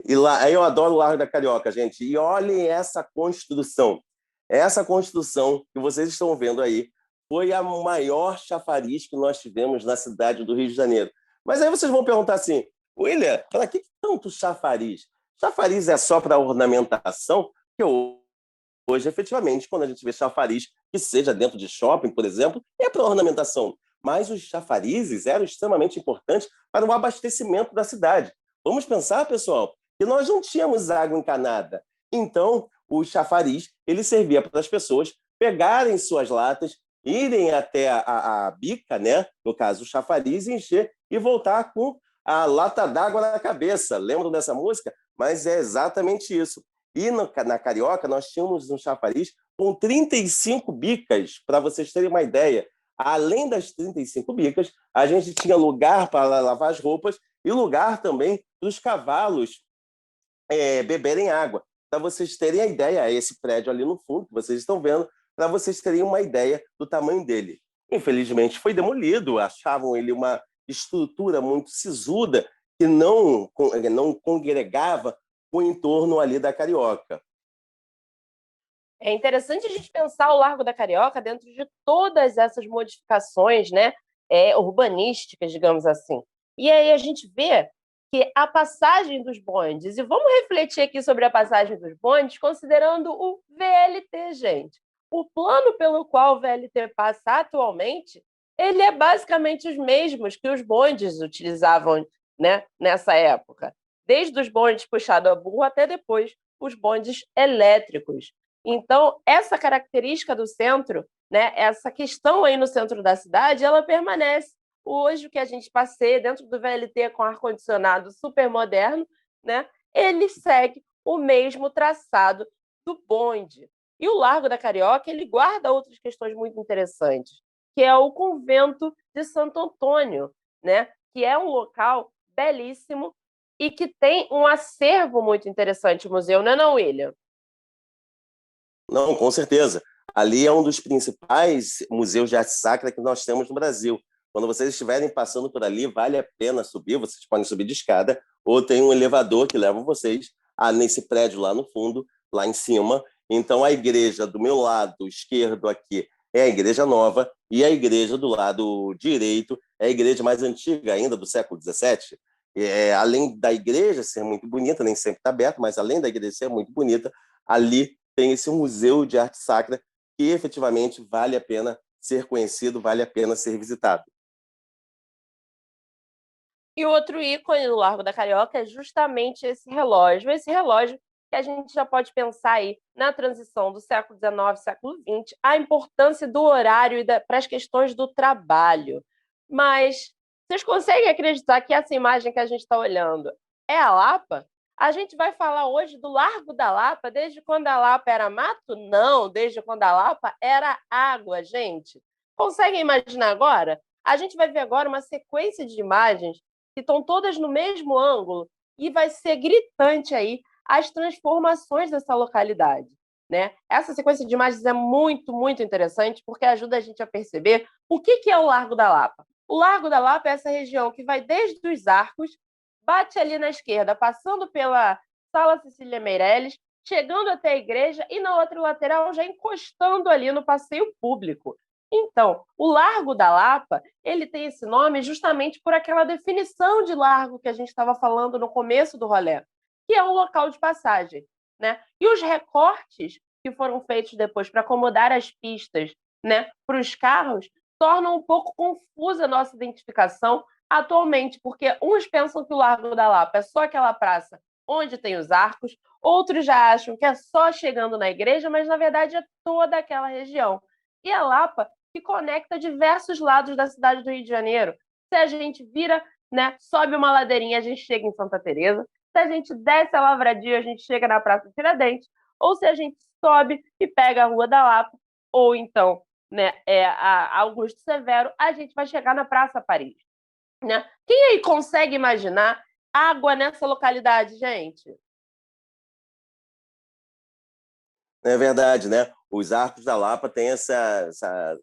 E lá, eu adoro o Largo da Carioca, gente. E olhem essa construção. Essa construção que vocês estão vendo aí foi a maior chafariz que nós tivemos na cidade do Rio de Janeiro. Mas aí vocês vão perguntar assim, William, para que tanto chafariz? Chafariz é só para ornamentação? Porque hoje, efetivamente, quando a gente vê chafariz, que seja dentro de shopping, por exemplo, é para ornamentação. Mas os chafarizes eram extremamente importantes para o abastecimento da cidade. Vamos pensar, pessoal, que nós não tínhamos água encanada. Então, o chafariz ele servia para as pessoas pegarem suas latas, irem até a bica, né? No caso, o chafariz, encher e voltar com a lata d'água na cabeça. Lembram dessa música? Mas é exatamente isso. E na Carioca, nós tínhamos um chafariz com 35 bicas, para vocês terem uma ideia. Além das 35 bicas, a gente tinha lugar para lavar as roupas e lugar também para os cavalos beberem água. Para vocês terem a ideia, esse prédio ali no fundo, que vocês estão vendo, para vocês terem uma ideia do tamanho dele. Infelizmente, foi demolido, achavam ele uma estrutura muito sisuda que não congregava o entorno ali da Carioca. É interessante a gente pensar o Largo da Carioca dentro de todas essas modificações, né, urbanísticas, digamos assim. E aí a gente vê que a passagem dos bondes, e vamos refletir aqui sobre a passagem dos bondes, considerando o VLT, gente. O plano pelo qual o VLT passa atualmente, ele é basicamente os mesmos que os bondes utilizavam, né, nessa época. Desde os bondes puxados a burro até depois os bondes elétricos. Então, essa característica do centro, né, essa questão aí no centro da cidade, ela permanece. Hoje, o que a gente passeia dentro do VLT com ar-condicionado super moderno, né, ele segue o mesmo traçado do bonde. E o Largo da Carioca, ele guarda outras questões muito interessantes, que é o Convento de Santo Antônio, né, que é um local belíssimo e que tem um acervo muito interessante, o museu, não é não, William? Não, com certeza. Ali é um dos principais museus de arte sacra que nós temos no Brasil. Quando vocês estiverem passando por ali, vale a pena subir, vocês podem subir de escada, ou tem um elevador que leva vocês nesse prédio lá no fundo, lá em cima. Então, a igreja do meu lado esquerdo aqui é a igreja nova, e a igreja do lado direito é a igreja mais antiga ainda, do século XVII. Além da igreja ser muito bonita, nem sempre está aberta, mas além da igreja ser muito bonita, ali tem esse museu de arte sacra que efetivamente vale a pena ser conhecido, vale a pena ser visitado. E o outro ícone do Largo da Carioca é justamente esse relógio. Esse relógio que a gente já pode pensar aí na transição do século XIX, século XX, a importância do horário para as questões do trabalho. Mas vocês conseguem acreditar que essa imagem que a gente está olhando é a Lapa? A gente vai falar hoje do Largo da Lapa, desde quando a Lapa era mato? Não, desde quando a Lapa era água, gente. Conseguem imaginar agora? A gente vai ver agora uma sequência de imagens que estão todas no mesmo ângulo e vai ser gritante aí as transformações dessa localidade, né? Essa sequência de imagens é muito, muito interessante, porque ajuda a gente a perceber o que é o Largo da Lapa. O Largo da Lapa é essa região que vai desde os Arcos, bate ali na esquerda, passando pela Sala Cecília Meirelles, chegando até a igreja e na outra lateral já encostando ali no passeio público. Então, o Largo da Lapa, ele tem esse nome justamente por aquela definição de largo que a gente estava falando no começo do rolê, que é um local de passagem, né? E os recortes que foram feitos depois para acomodar as pistas, né, para os carros, tornam um pouco confusa a nossa identificação atualmente, porque uns pensam que o Largo da Lapa é só aquela praça onde tem os arcos, outros já acham que é só chegando na igreja, mas na verdade é toda aquela região. E a Lapa que conecta diversos lados da cidade do Rio de Janeiro. Se a gente vira, né, sobe uma ladeirinha, a gente chega em Santa Teresa. Se a gente desce a Lavradio, a gente chega na Praça Tiradentes. Ou se a gente sobe e pega a Rua da Lapa, ou então, né, a Augusto Severo, a gente vai chegar na Praça Paris. Né? Quem aí consegue imaginar água nessa localidade, gente? É verdade, né? Os Arcos da Lapa têm essa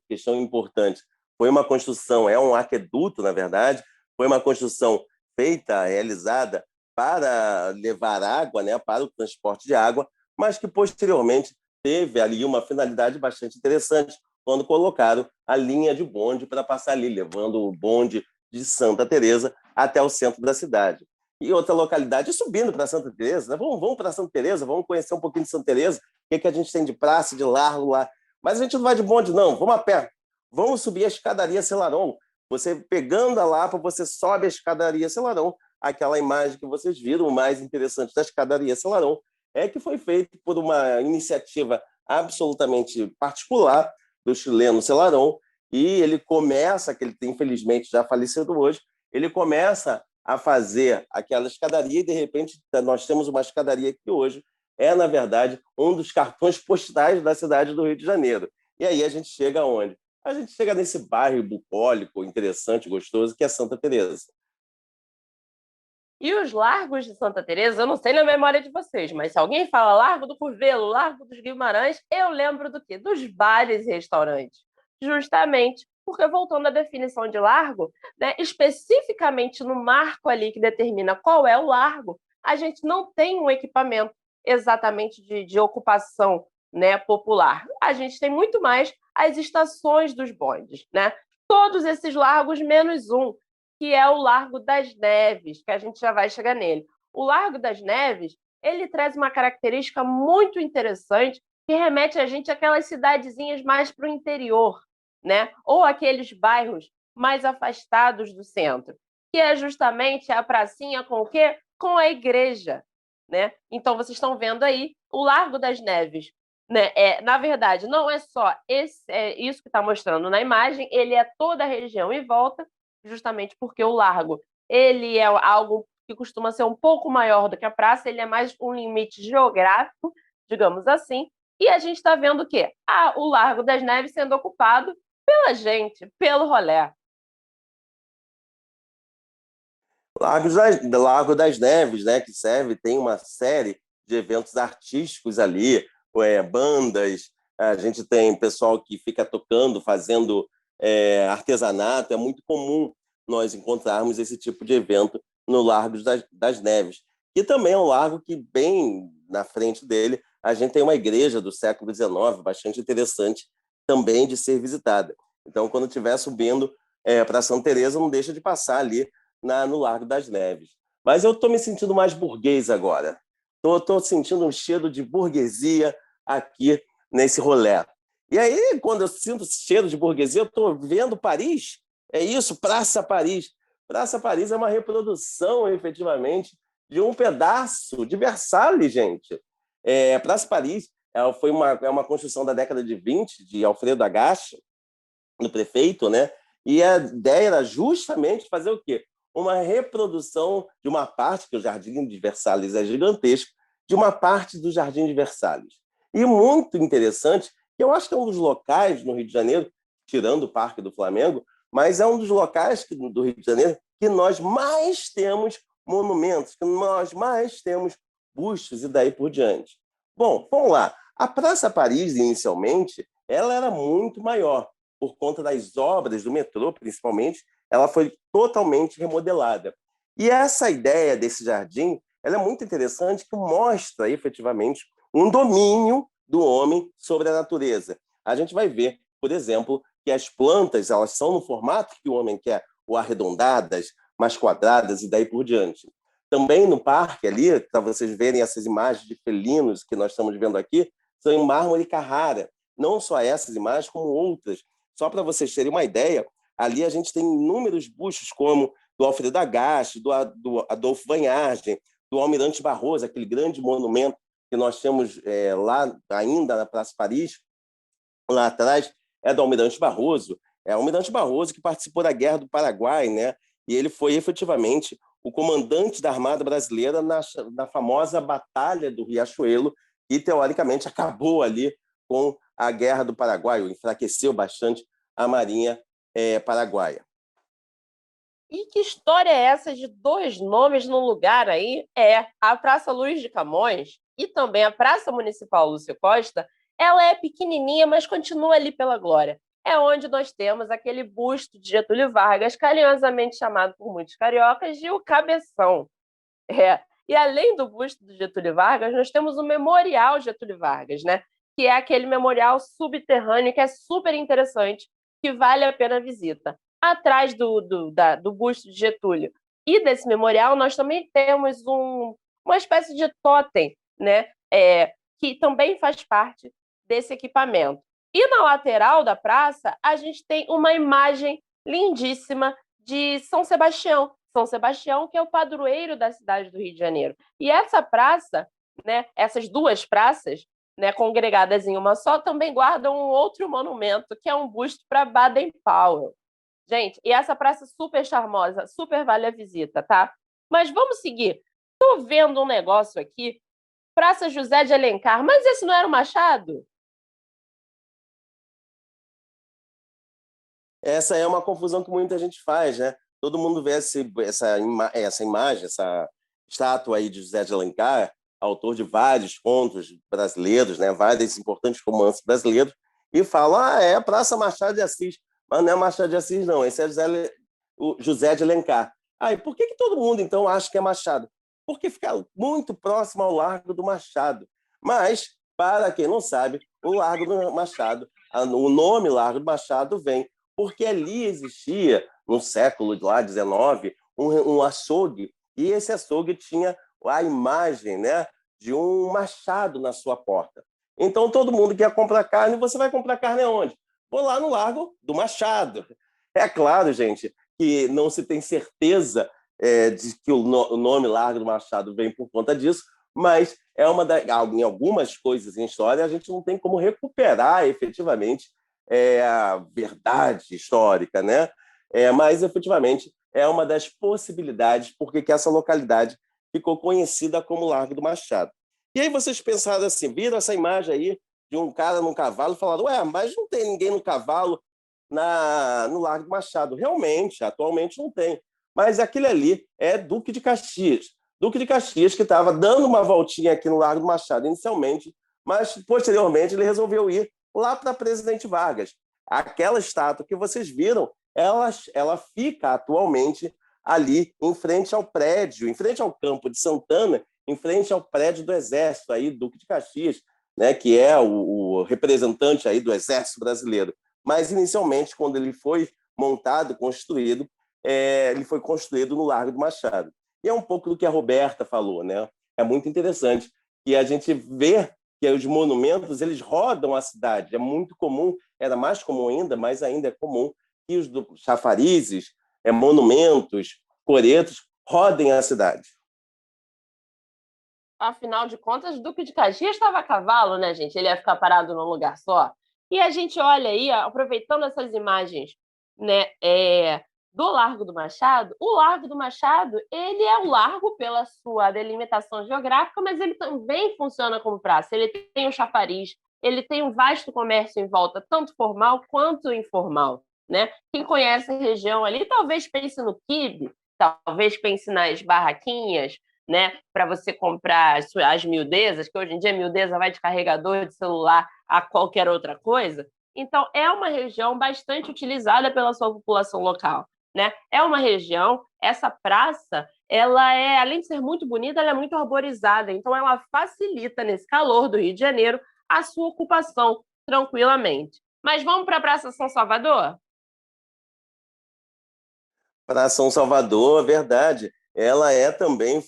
questão importante. Foi uma construção, é um aqueduto, na verdade, foi uma construção feita, realizada para levar água, né, para o transporte de água, mas que posteriormente teve ali uma finalidade bastante interessante, quando colocaram a linha de bonde para passar ali, levando o bonde de Santa Teresa até o centro da cidade. E outra localidade, subindo para Santa Teresa, né? Vamos para Santa Teresa, vamos conhecer um pouquinho de Santa Teresa, o que a gente tem de praça, de largo lá. Mas a gente não vai de bonde, não, vamos a pé. Vamos subir a escadaria Selarón. Você pegando a Lapa, você sobe a escadaria Selarón. Aquela imagem que vocês viram, o mais interessante da escadaria Selarón, é que foi feito por uma iniciativa absolutamente particular do chileno Selarón, e ele começa, que ele tem infelizmente já falecido hoje, ele começa a fazer aquela escadaria e, de repente, nós temos uma escadaria que hoje é, na verdade, um dos cartões postais da cidade do Rio de Janeiro. E aí a gente chega aonde? A gente chega nesse bairro bucólico, interessante, gostoso, que é Santa Teresa. E os largos de Santa Teresa, eu não sei na memória de vocês, mas se alguém fala Largo do Curvelo, Largo dos Guimarães, eu lembro do quê? Dos bares e restaurantes. Justamente porque, voltando à definição de largo, né, especificamente no marco ali que determina qual é o largo, a gente não tem um equipamento exatamente de ocupação, né, popular. A gente tem muito mais as estações dos bondes, né? Todos esses largos menos um, que é o Largo das Neves, que a gente já vai chegar nele. O Largo das Neves, ele traz uma característica muito interessante que remete a gente àquelas cidadezinhas mais para o interior, né? Ou aqueles bairros mais afastados do centro, que é justamente a pracinha com o quê? Com a igreja, né? Então, vocês estão vendo aí o Largo das Neves, né? Na verdade, não é só isso que está mostrando na imagem, ele é toda a região em volta, justamente porque o largo ele é algo que costuma ser um pouco maior do que a praça, ele é mais um limite geográfico, digamos assim, e a gente está vendo o quê? O Largo das Neves sendo ocupado pela gente, pelo rolê. Largo das Neves, né, que tem uma série de eventos artísticos ali, bandas, a gente tem pessoal que fica tocando, fazendo artesanato, é muito comum nós encontrarmos esse tipo de evento no Largo das Neves. E também é um largo que, bem na frente dele, a gente tem uma igreja do século XIX, bastante interessante também de ser visitada. Então, quando estiver subindo para Santa Teresa, não deixa de passar ali no Largo das Neves. Mas eu estou me sentindo mais burguês agora. Estou sentindo um cheiro de burguesia aqui nesse rolê. E aí, quando eu sinto esse cheiro de burguesia, eu estou vendo Paris. É isso, Praça Paris. Praça Paris é uma reprodução, efetivamente, de um pedaço de Versalhes, gente. Praça Paris foi uma construção da década de 20, de Alfredo Agache, do prefeito, né? E a ideia era justamente fazer o quê? Uma reprodução de uma parte, que o Jardim de Versalhes é gigantesco, de uma parte do Jardim de Versalhes. E muito interessante, eu acho que é um dos locais no Rio de Janeiro, tirando o Parque do Flamengo, mas é um dos locais do Rio de Janeiro que nós mais temos monumentos, que nós mais temos bustos e daí por diante. Bom, vamos lá. A Praça Paris, inicialmente, ela era muito maior, por conta das obras do metrô, principalmente, ela foi totalmente remodelada. E essa ideia desse jardim, ela é muito interessante, que mostra efetivamente um domínio do homem sobre a natureza. A gente vai ver, por exemplo, que as plantas elas são no formato que o homem quer, ou arredondadas, mais quadradas e daí por diante. Também no parque ali, para vocês verem essas imagens de felinos que nós estamos vendo aqui, são em mármore Carrara. Não só essas imagens, como outras. Só para vocês terem uma ideia, ali a gente tem inúmeros bustos, como do Alfredo Agache, do Adolfo Vanhagen, do Almirante Barroso, aquele grande monumento que nós temos lá ainda na Praça Paris, lá atrás, é do Almirante Barroso. É o Almirante Barroso que participou da Guerra do Paraguai, né? E ele foi efetivamente o comandante da Armada Brasileira na famosa Batalha do Riachuelo, que teoricamente acabou ali com a Guerra do Paraguai, enfraqueceu bastante a Marinha paraguaia. E que história é essa de dois nomes no lugar aí? A Praça Luiz de Camões e também a Praça Municipal Lúcio Costa, ela é pequenininha, mas continua ali pela glória. É onde nós temos aquele busto de Getúlio Vargas, carinhosamente chamado por muitos cariocas de o Cabeção. E além do busto do Getúlio Vargas, nós temos o Memorial Getúlio Vargas, né? Que é aquele memorial subterrâneo que é super interessante, que vale a pena a visita. Atrás do busto de Getúlio e desse memorial, nós também temos uma espécie de totem, né? Que também faz parte desse equipamento. E na lateral da praça, a gente tem uma imagem lindíssima de São Sebastião. São Sebastião, que é o padroeiro da cidade do Rio de Janeiro. E essa praça, né, essas duas praças, né, congregadas em uma só, também guardam um outro monumento, que é um busto para Baden-Powell. Gente, e essa praça super charmosa, super vale a visita, tá? Mas vamos seguir. Estou vendo um negócio aqui, Praça José de Alencar, mas esse não era o Machado? Essa é uma confusão que muita gente faz, né? Todo mundo vê essa imagem, essa estátua aí de José de Alencar, autor de vários contos brasileiros, né? Vários importantes romances brasileiros, e fala, é a Praça Machado de Assis. Mas não é Machado de Assis, não. Esse é o José de Alencar. E por que todo mundo, então, acha que é Machado? Porque fica muito próximo ao Largo do Machado. Mas, para quem não sabe, o Largo do Machado, o nome Largo do Machado vem porque ali existia, no século XIX, um açougue, e esse açougue tinha a imagem, né, de um machado na sua porta. Então, todo mundo que quer comprar carne, você vai comprar carne aonde? Vou lá no Largo do Machado. É claro, gente, que não se tem certeza de que o nome Largo do Machado vem por conta disso, mas em algumas coisas em história a gente não tem como recuperar efetivamente a verdade histórica, né? Mas, efetivamente, é uma das possibilidades porque que essa localidade ficou conhecida como Largo do Machado. E aí vocês pensaram assim, viram essa imagem aí de um cara num cavalo e falaram, mas não tem ninguém no cavalo no Largo do Machado. Realmente, atualmente não tem. Mas aquele ali é Duque de Caxias. Duque de Caxias que estava dando uma voltinha aqui no Largo do Machado inicialmente, mas posteriormente ele resolveu ir lá para Presidente Vargas. Aquela estátua que vocês viram, ela fica atualmente ali em frente ao prédio, em frente ao Campo de Santana, em frente ao prédio do Exército, aí, Duque de Caxias, né, que é o representante aí do Exército Brasileiro. Mas, inicialmente, quando ele foi montado, construído, ele foi construído no Largo do Machado. E é um pouco do que a Roberta falou, né? É muito interessante que a gente vê que os monumentos eles rodam a cidade. É muito comum, era mais comum ainda, mas ainda é comum que os chafarizes, monumentos, coretos rodem a cidade. Afinal de contas, o Duque de Caxias estava a cavalo, né, gente? Ele ia ficar parado num lugar só. E a gente olha aí, aproveitando essas imagens, né, do Largo do Machado, o Largo do Machado, ele é um largo pela sua delimitação geográfica, mas ele também funciona como praça. Ele tem um chafariz, ele tem um vasto comércio em volta, tanto formal quanto informal, né? Quem conhece a região ali, talvez pense no quibe, talvez pense nas barraquinhas, né, para você comprar as miudezas, que hoje em dia a miudeza vai de carregador de celular a qualquer outra coisa. Então, é uma região bastante utilizada pela sua população local, né? É uma região, essa praça, ela é, além de ser muito bonita, ela é muito arborizada, então ela facilita, nesse calor do Rio de Janeiro, a sua ocupação tranquilamente. Mas vamos para a Praça São Salvador? Para São Salvador, verdade. Ela é também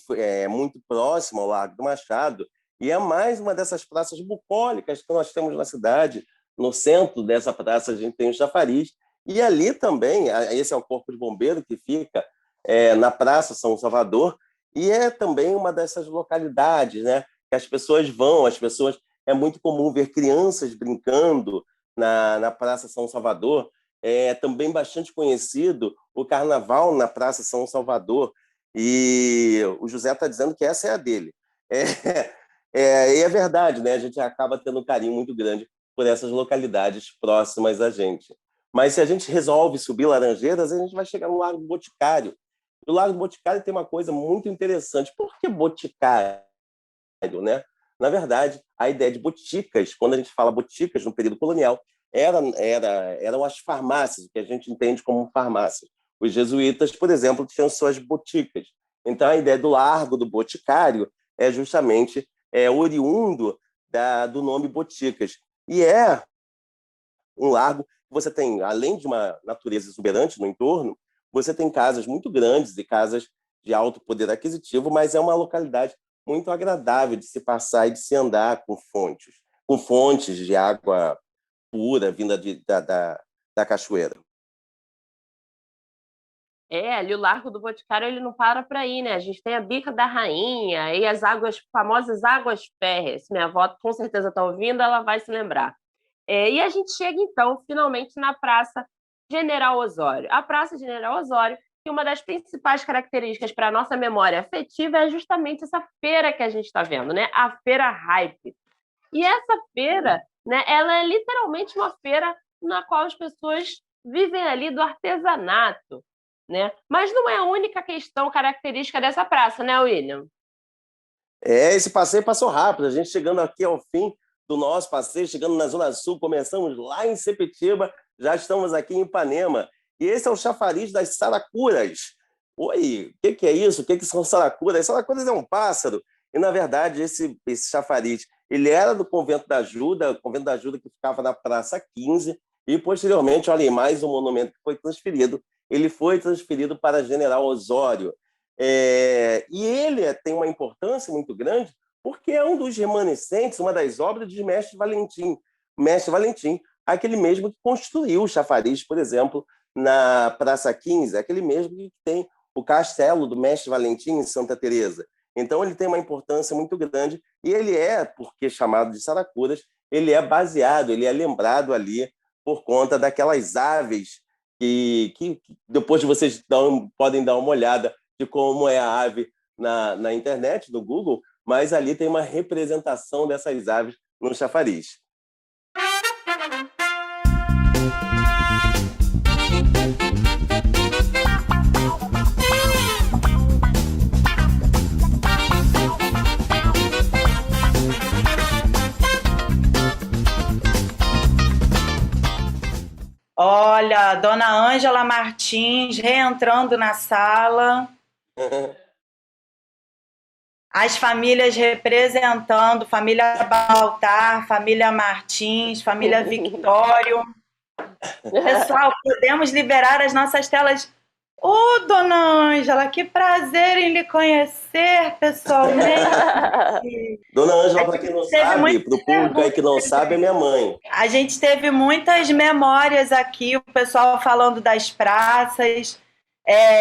muito próxima ao Largo do Machado e é mais uma dessas praças bucólicas que nós temos na cidade. No centro dessa praça a gente tem o chafariz e ali também, esse é o Corpo de Bombeiro que fica na Praça São Salvador e é também uma dessas localidades, né, que as pessoas vão, é muito comum ver crianças brincando na Praça São Salvador. É também bastante conhecido o Carnaval na Praça São Salvador, e o José está dizendo que essa é a dele. E é verdade, né? A gente acaba tendo um carinho muito grande por essas localidades próximas a gente. Mas se a gente resolve subir Laranjeiras, a gente vai chegar no Largo do Boticário. O Largo do Boticário tem uma coisa muito interessante. Por que Boticário, né? Na verdade, a ideia de boticas, quando a gente fala boticas no período colonial, eram as farmácias, o que a gente entende como farmácias. Os jesuítas, por exemplo, tinham suas boticas. Então, a ideia do Largo do Boticário é justamente oriundo do nome Boticas. E é um largo que você tem, além de uma natureza exuberante no entorno, você tem casas muito grandes e casas de alto poder aquisitivo, mas é uma localidade muito agradável de se passar e de se andar com fontes de água pura vinda da cachoeira. Ali o Largo do Boticário ele não para por aí, né? A gente tem a Bica da Rainha e as famosas águas férreas. Se minha avó com certeza está ouvindo, ela vai se lembrar. E a gente chega, então, finalmente na Praça General Osório. A Praça General Osório, que uma das principais características para a nossa memória afetiva é justamente essa feira que a gente está vendo, né? A Feira Hype. E essa feira, né, ela é literalmente uma feira na qual as pessoas vivem ali do artesanato, né? Mas não é a única questão característica dessa praça, né, William? Esse passeio passou rápido. A gente chegando aqui ao fim do nosso passeio, chegando na Zona Sul, começamos lá em Sepetiba, já estamos aqui em Ipanema. E esse é o chafariz das saracuras. Oi, o que é isso? O que são saracuras? Saracuras é um pássaro. E, na verdade, esse chafariz, ele era do Convento da Ajuda, o Convento da Ajuda que ficava na Praça 15, e, posteriormente, olhem, mais um monumento que foi transferido. Ele foi transferido para General Osório. E ele tem uma importância muito grande porque é um dos remanescentes, uma das obras de Mestre Valentim. Mestre Valentim, aquele mesmo que construiu o chafariz, por exemplo, na Praça 15, aquele mesmo que tem o castelo do Mestre Valentim em Santa Teresa. Então, ele tem uma importância muito grande e ele porque chamado de Saracuras, ele é baseado, ele é lembrado ali por conta daquelas aves que depois vocês podem dar uma olhada de como é a ave na internet, no Google, mas ali tem uma representação dessas aves no chafariz. Olha, Dona Ângela Martins reentrando na sala. As famílias representando, família Baltar, família Martins, família Victório. Pessoal, podemos liberar as nossas telas. Dona Ângela, que prazer em lhe conhecer pessoalmente. Dona Ângela, para quem não sabe, para o público aí que não sabe, é minha mãe. A gente teve muitas memórias aqui, o pessoal falando das praças.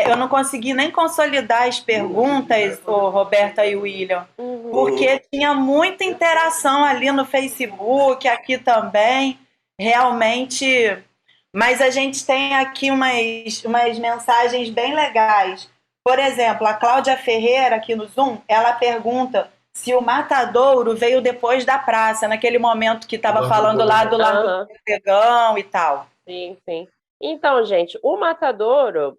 Eu não consegui nem consolidar as perguntas, Roberta e William, porque tinha muita interação ali no Facebook, aqui também, realmente. Mas a gente tem aqui umas mensagens bem legais. Por exemplo, a Cláudia Ferreira, aqui no Zoom, ela pergunta se o matadouro veio depois da praça, naquele momento que estava falando lá do Largo do Pegão e tal. Sim, sim. Então, gente, o matadouro,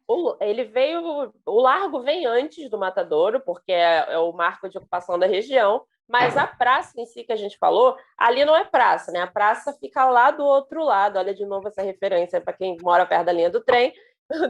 O Largo vem antes do Matadouro, porque é o marco de ocupação da região, mas a praça em si que a gente falou, ali não é praça, né? A praça fica lá do outro lado. Olha de novo essa referência para quem mora perto da linha do trem,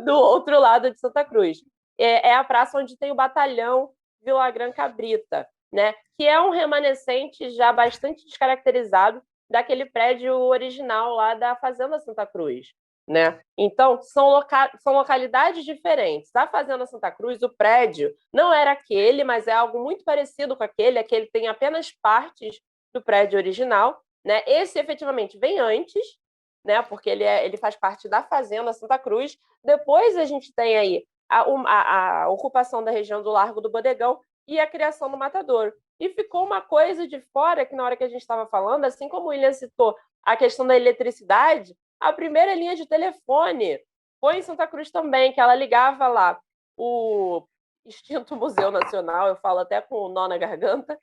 do outro lado de Santa Cruz. É a praça onde tem o batalhão Villagrán Cabrita, né? Que é um remanescente já bastante descaracterizado daquele prédio original lá da Fazenda Santa Cruz, né? Então, são localidades diferentes. A Fazenda Santa Cruz, o prédio, não era aquele, mas é algo muito parecido com aquele. Aquele tem apenas partes do prédio original, né? Esse, efetivamente, vem antes, né? Porque ele faz parte da Fazenda Santa Cruz. Depois a gente tem aí a ocupação da região do Largo do Bodegão e a criação do Matadouro. E ficou uma coisa de fora que, na hora que a gente estava falando, assim como o William citou a questão da eletricidade, a primeira linha de telefone foi em Santa Cruz também, que ela ligava lá o extinto Museu Nacional, eu falo até com o nó na garganta,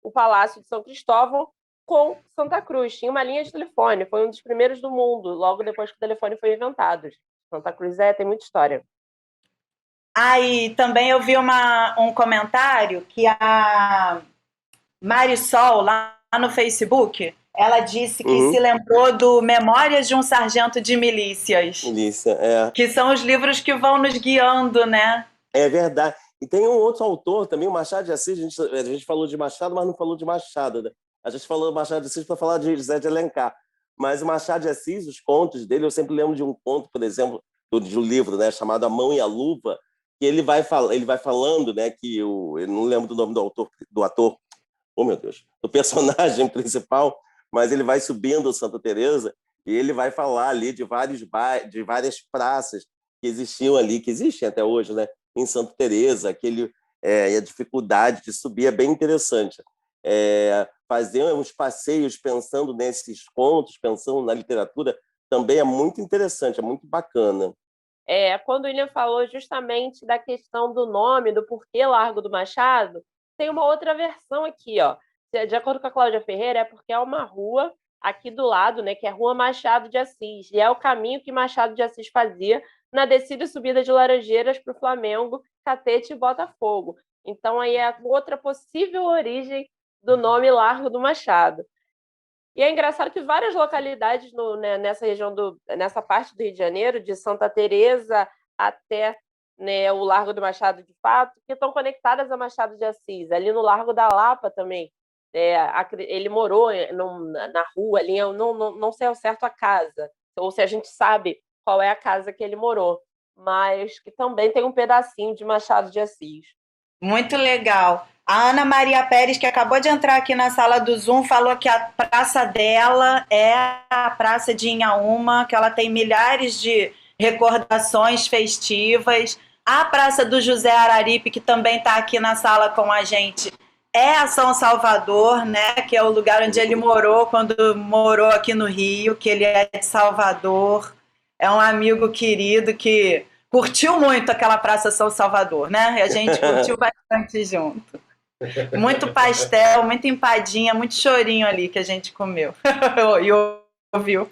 o Palácio de São Cristóvão com Santa Cruz. Tinha uma linha de telefone, foi um dos primeiros do mundo, logo depois que o telefone foi inventado. Santa Cruz tem muita história. Aí também eu vi um comentário que a Marisol, lá no Facebook, ela disse que se lembrou do Memórias de um Sargento de Milícias. Milícia, que são os livros que vão nos guiando, né? É verdade. E tem um outro autor também, o Machado de Assis. A gente falou de Machado, mas não falou de Machado, né? A gente falou do Machado de Assis para falar de José de Alencar. Mas o Machado de Assis, os contos dele, eu sempre lembro de um conto, por exemplo, de um livro, né, chamado A Mão e a Luva, que ele vai falando, né, que eu não lembro do nome do ator, oh meu Deus, do personagem principal, mas ele vai subindo o Santa Teresa e ele vai falar ali de várias praças que existiam ali, que existem até hoje, né, em Santa Teresa, a dificuldade de subir é bem interessante. Fazer uns passeios pensando nesses contos, pensando na literatura, também é muito interessante, é muito bacana. Quando o William falou justamente da questão do nome, do porquê Largo do Machado, tem uma outra versão aqui, ó. De acordo com a Cláudia Ferreira, é porque é uma rua aqui do lado, né, que é a Rua Machado de Assis, e é o caminho que Machado de Assis fazia na descida e subida de Laranjeiras para o Flamengo, Catete e Botafogo. Então, aí é outra possível origem do nome Largo do Machado. E é engraçado que várias localidades nessa região, nessa parte do Rio de Janeiro, de Santa Teresa até, né, o Largo do Machado de Fato, que estão conectadas a Machado de Assis. Ali no Largo da Lapa também. Ele morou na rua ali, eu não sei ao certo a casa, ou se a gente sabe qual é a casa que ele morou, mas que também tem um pedacinho de Machado de Assis. Muito legal. A Ana Maria Pérez, que acabou de entrar aqui na sala do Zoom, falou que a praça dela é a Praça de Inhaúma, que ela tem milhares de recordações festivas. A Praça do José Araripe, que também está aqui na sala com a gente, é a São Salvador, né? Que é o lugar onde ele morou quando morou aqui no Rio, que ele é de Salvador. É um amigo querido que curtiu muito aquela Praça São Salvador, né? E a gente curtiu bastante junto. Muito pastel, muita empadinha, muito chorinho ali que a gente comeu e ouviu.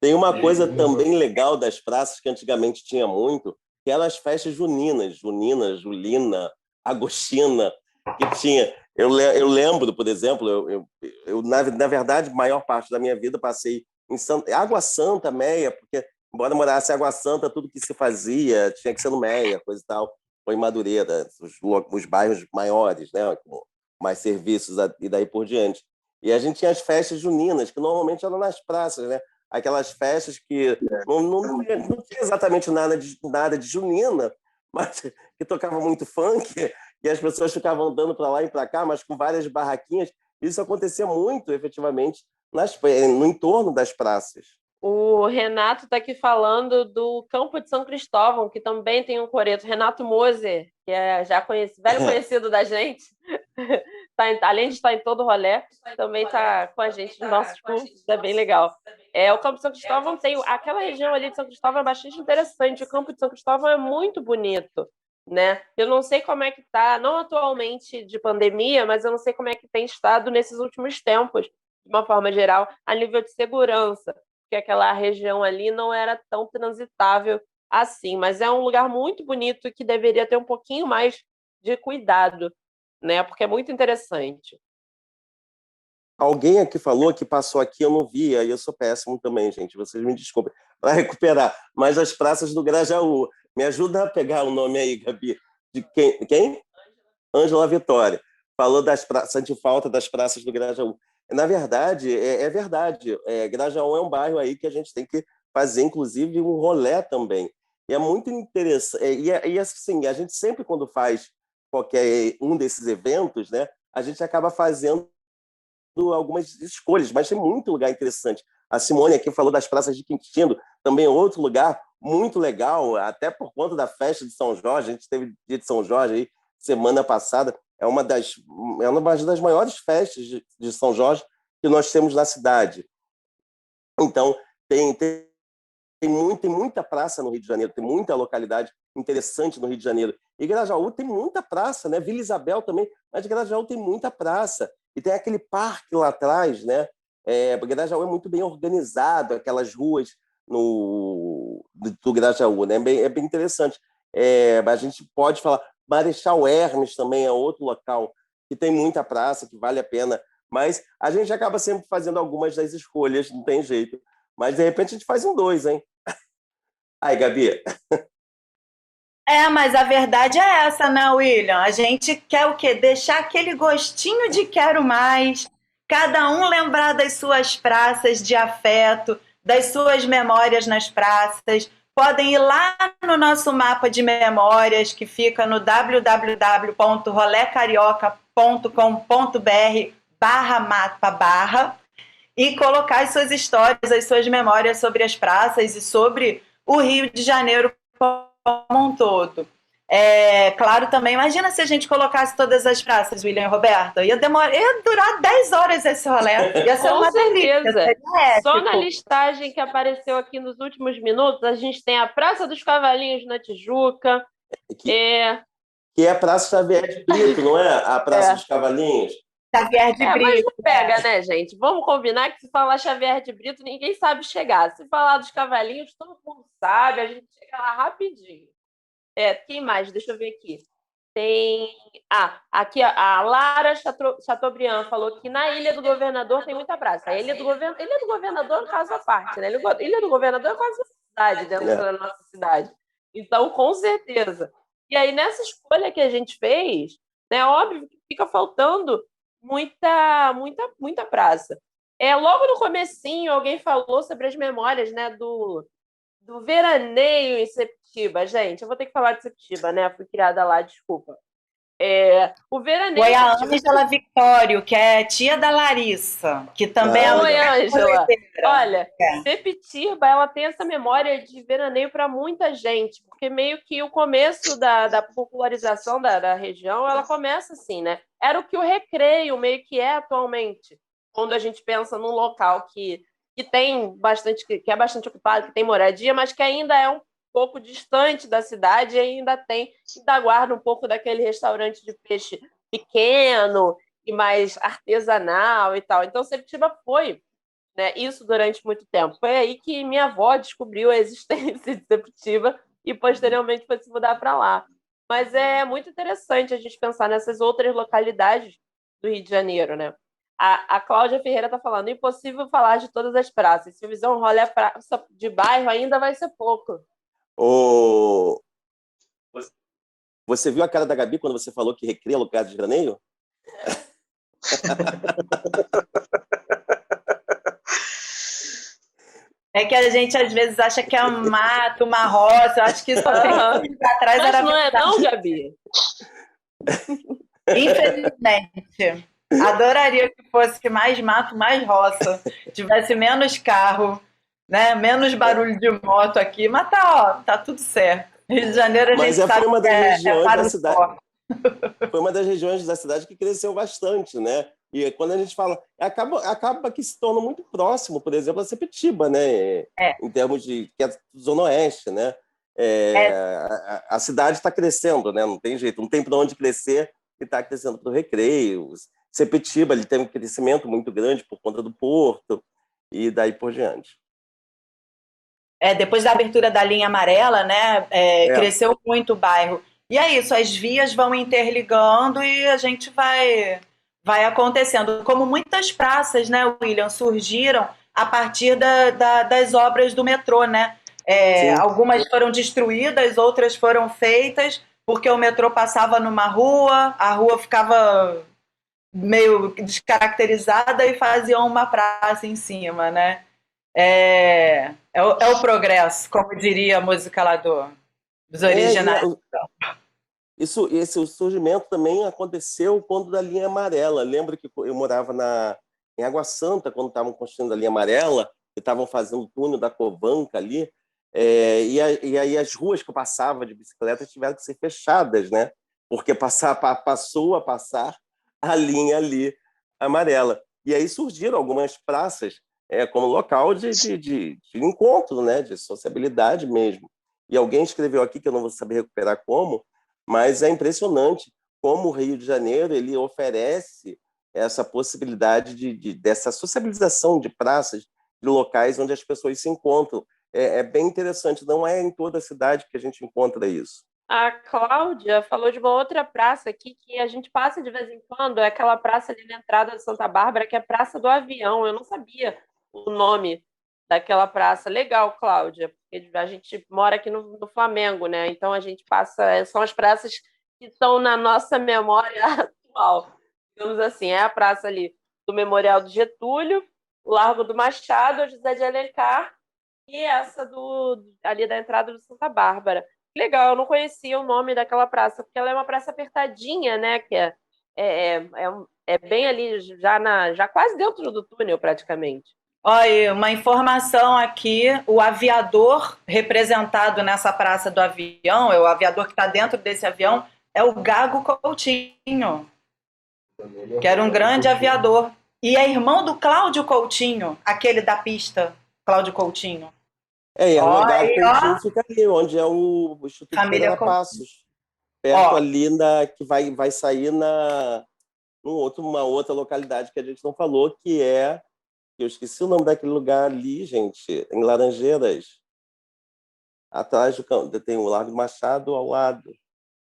Tem uma coisa também legal das praças que antigamente tinha muito, que eram as festas juninas, Junina, Julina, Agostina, que tinha. Eu lembro, por exemplo, eu na verdade, a maior parte da minha vida passei em Água Santa, Meia, porque embora morasse em Água Santa, tudo que se fazia tinha que ser no Meia, coisa e tal. Foi em Madureira, os bairros maiores, né, com mais serviços e daí por diante. E a gente tinha as festas juninas, que normalmente eram nas praças, né? Aquelas festas que não tinha exatamente nada de junina, mas que tocava muito funk, e as pessoas ficavam andando para lá e para cá, mas com várias barraquinhas. Isso acontecia muito, efetivamente, no entorno das praças. O Renato está aqui falando do Campo de São Cristóvão, que também tem um coreto. Renato Moser, que é já velho conhecido da gente, além de estar em todo o rolê, também está com a gente nos nossos cursos, é bem legal. O Campo de São Cristóvão tem... Aquela região ali de São Cristóvão é bastante interessante. O Campo de São Cristóvão é muito bonito, né? Eu não sei como é que está, não atualmente de pandemia, mas eu não sei como é que tem estado nesses últimos tempos, de uma forma geral, a nível de segurança. porque aquela região ali não era tão transitável assim, mas é um lugar muito bonito que deveria ter um pouquinho mais de cuidado, né? Porque é muito interessante. Alguém aqui falou que passou aqui, eu não vi, aí eu sou péssimo também, gente, vocês me desculpem, para recuperar. Mas as praças do Grajaú, me ajuda a pegar o nome aí, Gabi. De quem? Quem? Ângela Vitória. Falou das praças, sente falta das praças do Grajaú. Na verdade, é verdade. Grajaú é um bairro aí que a gente tem que fazer, inclusive, um rolê também. E é muito interessante. E assim, a gente sempre, quando faz qualquer um desses eventos, né, a gente acaba fazendo algumas escolhas, mas tem muito lugar interessante. A Simone aqui falou das praças de Quintino, também é outro lugar muito legal, até por conta da festa de São Jorge. A gente teve dia de São Jorge aí semana passada. É uma das maiores festas de São Jorge que nós temos na cidade. Então, tem muita praça no Rio de Janeiro, tem muita localidade interessante no Rio de Janeiro. E Grajaú tem muita praça, né? Vila Isabel também, mas Grajaú tem muita praça. E tem aquele parque lá atrás, né? Grajaú é muito bem organizado, aquelas ruas do Grajaú, né? É bem interessante. A gente pode falar, Marechal Hermes também é outro local que tem muita praça, que vale a pena, mas a gente acaba sempre fazendo algumas das escolhas, não tem jeito. Mas, de repente, a gente faz um dois, hein? Aí, Gabi. Mas a verdade é essa, né, William? A gente quer o quê? Deixar aquele gostinho de quero mais, cada um lembrar das suas praças de afeto, das suas memórias nas praças. Podem ir lá no nosso mapa de memórias, que fica no www.rolecarioca.com.br/mapa/ e colocar as suas histórias, as suas memórias sobre as praças e sobre o Rio de Janeiro como um todo. Claro também, imagina se a gente colocasse todas as praças, William e Roberta, ia durar 10 horas esse rolê, ia ser Com uma certeza. delícia, Só na listagem que apareceu aqui nos últimos minutos, a gente tem a Praça dos Cavalinhos na Tijuca. Que é a Praça Xavier de Brito, não é? A Praça dos Cavalinhos. Xavier de mas Brito. não pega, né, gente? Vamos combinar que se falar Xavier de Brito, ninguém sabe chegar. Se falar dos Cavalinhos, todo mundo sabe, a gente chega lá rapidinho. Quem mais? Deixa eu ver aqui. Tem. Aqui a Lara Chateaubriand falou que na Ilha do Governador tem muita praça. A Ilha do Governador é um caso à parte, né? Ilha do Governador é quase uma cidade dentro da nossa cidade. Então, com certeza. E aí, nessa escolha que a gente fez, né, óbvio que fica faltando muita praça. Logo no comecinho, alguém falou sobre as memórias, né, do veraneio em Septiba. Gente, eu vou ter que falar de Septiba, né? Fui criada lá, desculpa. O veraneio. Foi a Ângela Victório, que é tia da Larissa, que também é Oi, Ângela. Olha, É. Septiba, ela tem essa memória de veraneio para muita gente, porque meio que o começo da popularização da região, ela começa assim, né? Era o que o Recreio meio que é atualmente, quando a gente pensa num local que tem bastante, que é bastante ocupado, que tem moradia, mas que ainda é um pouco distante da cidade e ainda guarda um pouco daquele restaurante de peixe pequeno e mais artesanal e tal. Então, Septiba foi, né, isso durante muito tempo. Foi aí que minha avó descobriu a existência de Septiba e posteriormente foi se mudar para lá. Mas é muito interessante a gente pensar nessas outras localidades do Rio de Janeiro, né? A Cláudia Ferreira está falando, impossível falar de todas as praças. Se fizer um rolê praça de bairro, ainda vai ser pouco. Você viu a cara da Gabi quando você falou que Recreio é lugar de veraneio? É que a gente às vezes acha que é um mato, uma roça. Eu acho que isso atrás Mas era não é não, Gabi? Infelizmente. Adoraria que fosse mais mato, mais roça. Tivesse menos carro, né? Menos barulho de moto aqui. Mas tá tudo certo. Rio de Janeiro a gente sabe foi uma das regiões para da o cidade. forte. Foi uma das regiões da cidade que cresceu bastante, né? E quando a gente fala, acaba que se torna muito próximo, por exemplo, a Sepetiba, né? Em termos de que é Zona Oeste, né? A cidade está crescendo, né? Não tem jeito, não tem para onde crescer e está crescendo para o Recreio. Sepetiba ele tem um crescimento muito grande por conta do porto e daí por diante. Depois da abertura da linha amarela, né, É, cresceu muito o bairro. E é isso, as vias vão interligando e a gente vai acontecendo. Como muitas praças, né, William, surgiram a partir das obras do metrô, né? sim. Algumas foram destruídas, outras foram feitas, porque o metrô passava numa rua, a rua ficava meio descaracterizada e faziam uma praça em cima, né? É o progresso, como diria a música lá dos E originais. esse o surgimento também aconteceu quando da linha amarela. Lembro que eu morava em Água Santa, quando estavam construindo a linha amarela, e estavam fazendo o túnel da Covanca ali, e aí as ruas que eu passava de bicicleta tiveram que ser fechadas, né? Porque passou a passar a linha ali amarela. E aí surgiram algumas praças como local de encontro, né? De sociabilidade mesmo. E alguém escreveu aqui, que eu não vou saber recuperar como, mas é impressionante como o Rio de Janeiro ele oferece essa possibilidade dessa sociabilização de praças, de locais onde as pessoas se encontram. É bem interessante, não é em toda a cidade que a gente encontra isso. A Cláudia falou de uma outra praça aqui que a gente passa de vez em quando, é aquela praça ali na entrada de Santa Bárbara, que é a Praça do Avião. Eu não sabia o nome daquela praça. Legal, Cláudia, porque a gente mora aqui no Flamengo, né? Então a gente passa, são as praças que estão na nossa memória atual. Digamos assim, é a praça ali do Memorial do Getúlio, o Largo do Machado, a José de Alencar e essa ali da entrada do Santa Bárbara. Legal, eu não conhecia o nome daquela praça, porque ela é uma praça apertadinha, né? Que é, é, é bem ali, já quase dentro do túnel, praticamente. Olha, uma informação aqui: o aviador representado nessa Praça do Avião, o aviador que está dentro desse avião, é o Gago Coutinho, que era um grande aviador. E é irmão do Cláudio Coutinho, aquele da pista, Cláudio Coutinho. E a Ó, Rua Gago aí, Coutinho ó, fica ali, onde é o Instituto família Pereira Coutinho. Passos, perto Ó, ali que vai sair uma outra localidade que a gente não falou, eu esqueci o nome daquele lugar ali, gente, em Laranjeiras, atrás tem o Largo do Machado ao lado.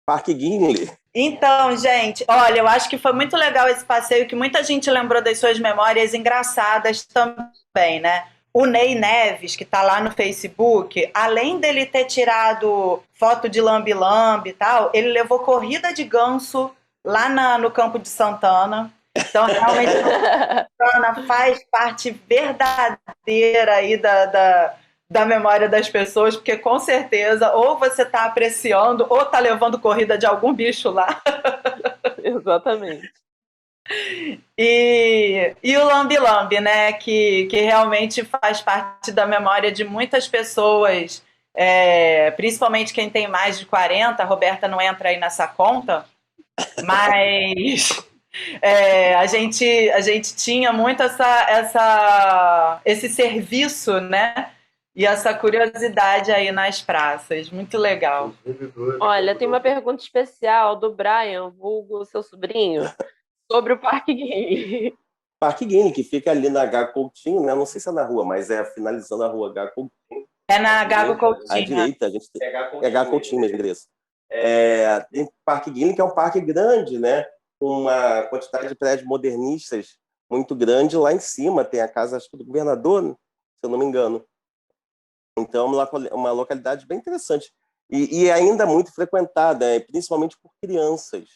Parque Guinle. então, gente, olha, eu acho que foi muito legal esse passeio, que muita gente lembrou das suas memórias engraçadas também, né? O Ney Neves, que tá lá no Facebook, além dele ter tirado foto de lambe-lambe e tal, ele levou corrida de ganso lá no campo de Santana. Então, realmente, Santana faz parte verdadeira aí da memória das pessoas, porque com certeza ou você está apreciando ou está levando corrida de algum bicho lá. Exatamente. E o Lambi Lambi, né? Que realmente faz parte da memória de muitas pessoas, principalmente quem tem mais de 40. A Roberta não entra aí nessa conta, mas a gente tinha muito esse serviço, né? E essa curiosidade aí nas praças. Muito legal. Olha, tem uma pergunta especial do Brian, vulgo seu sobrinho, sobre o Parque Gay. Parque Guinle, que fica ali na H Coutinho, né? Não sei se é na rua, mas é finalizando a rua H Coutinho. É na Gago À Coutinho. direita, a gente tem H Coutinho mesmo, endereço. Tem Parque Guinle, que é um parque grande, né? Com uma quantidade de prédios modernistas muito grande. Lá em cima tem a casa, acho que do governador, se eu não me engano. Então, é uma localidade bem interessante. E ainda muito frequentada, principalmente por crianças.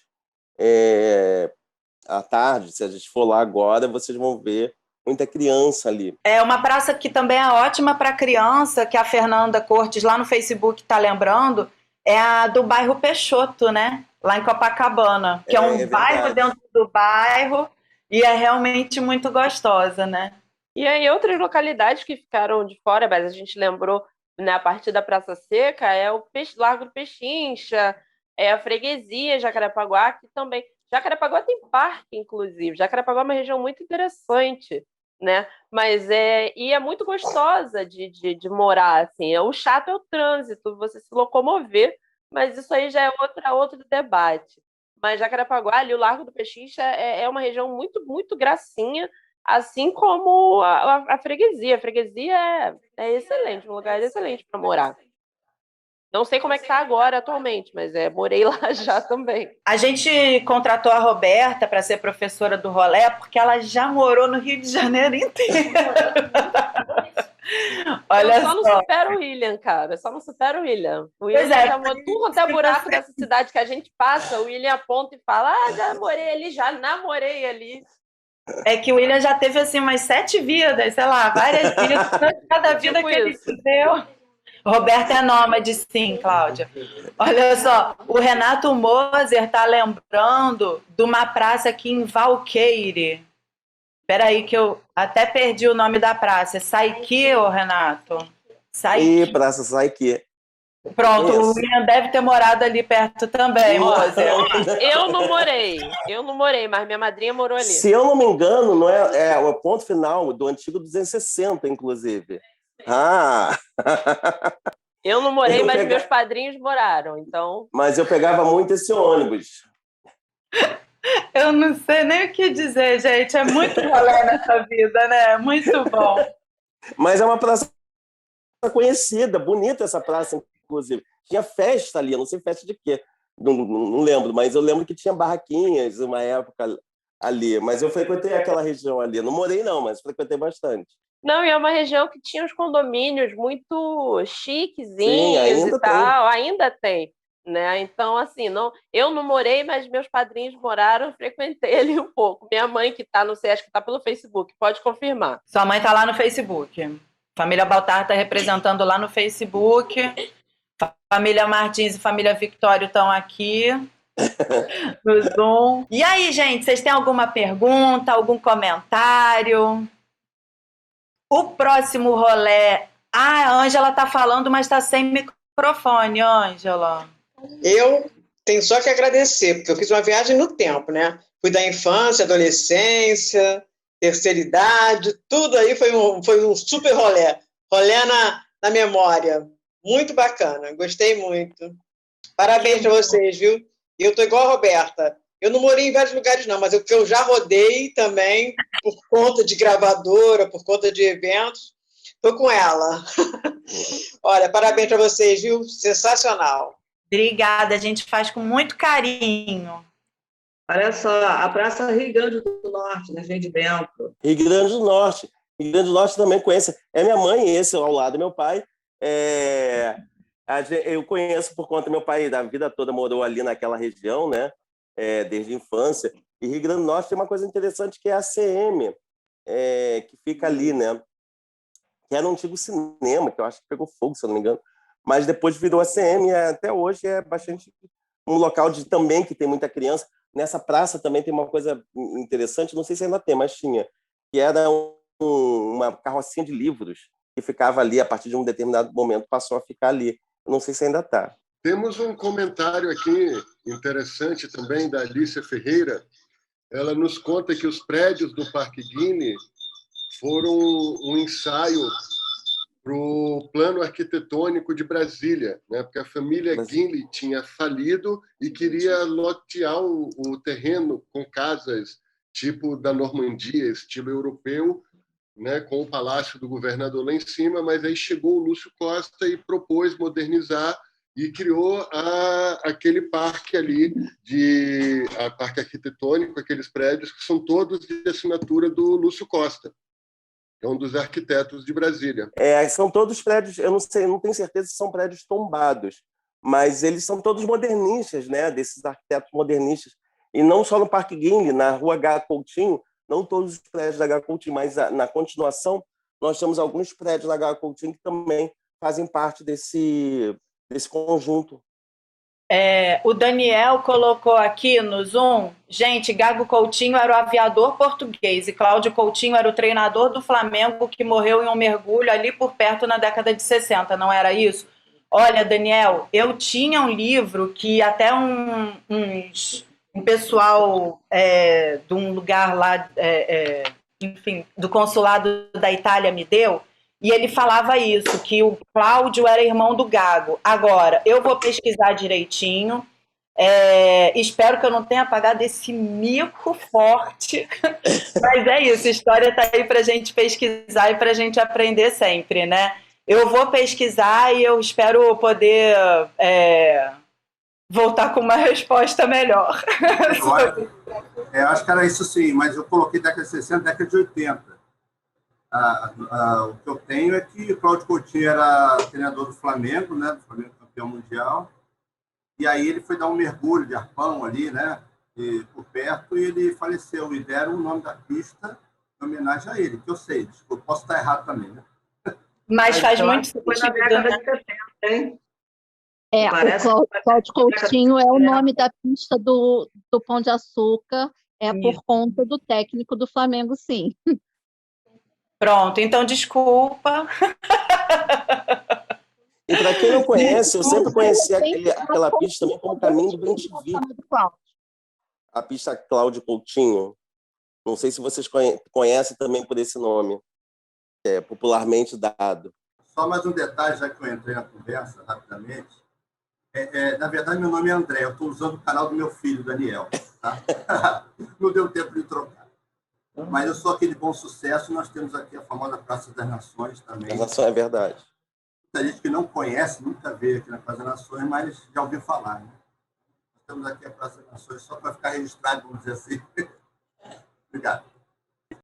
À tarde, se a gente for lá agora, vocês vão ver muita criança ali. É uma praça que também é ótima para criança, que a Fernanda Cortes lá no Facebook está lembrando, é a do bairro Peixoto, né? Lá em Copacabana, que é um É bairro verdade. dentro do bairro e é realmente muito gostosa, né? E aí, outras localidades que ficaram de fora, mas a gente lembrou, né, a partir da Praça Seca, é o Largo do Pechincha, é a Freguesia Jacarepaguá, que também. Jacarepaguá tem parque, inclusive. Jacarepaguá é uma região muito interessante, né? E é muito gostosa de morar, assim. O chato é o trânsito, você se locomover, mas isso aí já é outro debate. Mas Jacarepaguá, ali, o Largo do Pechincha, é uma região muito, muito gracinha, Assim como a freguesia. A freguesia é excelente, um lugar excelente para morar. Não sei como é que tá agora atualmente, mas morei lá já também. A gente contratou a Roberta para ser professora do rolê porque ela já morou no Rio de Janeiro inteiro. Olha Eu só não supero o William, cara. Eu só não supero o William. O William já morou tudo quanto é buraco dessa cidade que a gente passa. O William aponta e fala: já morei ali, já namorei ali. É que o William já teve assim umas 7 vidas, sei lá, várias vidas, cada vida Tipo que ele isso. deu. Roberta é nômade, sim, Cláudia. Olha só, o Renato Moser tá lembrando de uma praça aqui em Valqueire. Espera aí que eu até perdi o nome da praça. É Saique, ô Renato? E Praça Saique. Pronto, Isso. o William deve ter morado ali perto também, Moser. Eu não morei, mas minha madrinha morou ali. Se eu não me engano, não é o ponto final do antigo 260, inclusive. Eu não morei, mas meus padrinhos moraram, então... Mas eu pegava muito esse ônibus. Eu não sei nem o que dizer, gente. É muito rolê nessa vida, né? Muito bom. Mas é uma praça conhecida, bonita essa praça, inclusive. Tinha festa ali, eu não sei festa de quê. Não lembro, mas eu lembro que tinha barraquinhas uma época ali. Mas eu frequentei aquela região ali. Não morei, não, mas frequentei bastante. Não, e é uma região que tinha uns condomínios muito chiquezinhos e tal. Ainda tem. Né? Então, assim, eu não morei, mas meus padrinhos moraram, frequentei ali um pouco. Minha mãe, que tá, não sei, acho que tá pelo Facebook, pode confirmar. Sua mãe tá lá no Facebook. Família Baltar tá representando lá no Facebook. Família Martins e família Victório estão aqui no Zoom. E aí, gente, vocês têm alguma pergunta, algum comentário? O próximo rolê... a Ângela tá falando, mas tá sem microfone, Ângela. Eu tenho só que agradecer, porque eu fiz uma viagem no tempo, né? Fui da infância, adolescência, terceira idade, tudo aí foi um super rolê. Rolê na memória. Muito bacana, gostei muito. Parabéns para vocês, viu? E eu tô igual a Roberta. Eu não morei em vários lugares, não, mas eu já rodei também por conta de gravadora, por conta de eventos. Tô com ela. Olha, parabéns para vocês, viu? Sensacional. Obrigada, a gente faz com muito carinho. Olha só, a Praça Rio Grande do Norte, né, gente dentro. Rio Grande do Norte. Rio Grande do Norte também conheço. É minha mãe, esse ao lado do meu pai. Eu conheço por conta, meu pai da vida toda morou ali naquela região, né? Desde a infância. E Rio Grande do Norte tem uma coisa interessante que é a ACM, que fica ali, né? Que era um antigo cinema, que eu acho que pegou fogo, se eu não me engano. Mas depois virou ACM e até hoje é bastante um local também que tem muita criança. Nessa praça também tem uma coisa interessante, não sei se ainda tem, mas tinha, que era uma carrocinha de livros que ficava ali a partir de um determinado momento, passou a ficar ali. Não sei se ainda está. Temos um comentário aqui interessante também da Alicia Ferreira. Ela nos conta que os prédios do Parque Guine foram um ensaio para o plano arquitetônico de Brasília, né? Porque a família Guinle tinha falido e queria lotear o terreno com casas tipo da Normandia, estilo europeu, né? Com o palácio do governador lá em cima, mas aí chegou o Lúcio Costa e propôs modernizar e criou aquele parque ali, a parque arquitetônico, aqueles prédios que são todos de assinatura do Lúcio Costa. É um dos arquitetos de Brasília. São todos prédios, eu não tenho certeza se são prédios tombados, mas eles são todos modernistas, né? Desses arquitetos modernistas. E não só no Parque Guinle, na Rua H. Coutinho, não todos os prédios da H. Coutinho, mas na continuação, nós temos alguns prédios da H. Coutinho que também fazem parte desse conjunto. O Daniel colocou aqui no Zoom, gente, Gago Coutinho era o aviador português e Cláudio Coutinho era o treinador do Flamengo que morreu em um mergulho ali por perto na década de 60, não era isso? Olha, Daniel, eu tinha um livro que até um pessoal de um lugar lá, enfim, do consulado da Itália me deu, e ele falava isso, que o Cláudio era irmão do Gago. Agora, eu vou pesquisar direitinho Espero que eu não tenha pagado esse mico forte. Mas é isso, a história está aí para a gente pesquisar e para a gente aprender sempre, né? Eu vou pesquisar e eu espero poder voltar com uma resposta melhor. Eu acho que era isso sim, mas eu coloquei década de 60, década de 80. O que eu tenho é que o Cláudio Coutinho era treinador do Flamengo, né? Do Flamengo campeão mundial. E aí ele foi dar um mergulho de arpão ali, né? Por perto, e ele faleceu. E deram o nome da pista em homenagem a ele, que eu sei. Desculpa, posso estar errado também, né? Mas faz muito Foi na década de 70, hein? O Cláudio Coutinho é o nome da pista do Pão de Açúcar, por conta do técnico do Flamengo, sim. Pronto, então desculpa. E para quem não conhece, eu sempre conheci aquela pista também como Caminho do Bem-te-Vi. A pista Cláudio Coutinho. Não sei se vocês conhecem também por esse nome, que é popularmente dado. Só mais um detalhe, já que eu entrei na conversa, rapidamente. Na verdade, meu nome é André. Eu estou usando o canal do meu filho, Daniel. Tá? Não deu tempo de trocar. Mas eu sou aquele Bom Sucesso. Nós temos aqui a famosa Praça das Nações também. A Nação é verdade. Muita gente que não conhece, nunca veio aqui na Praça das Nações, mas já ouviu falar, né? Nós temos aqui a Praça das Nações só para ficar registrado, vamos dizer assim. Obrigado.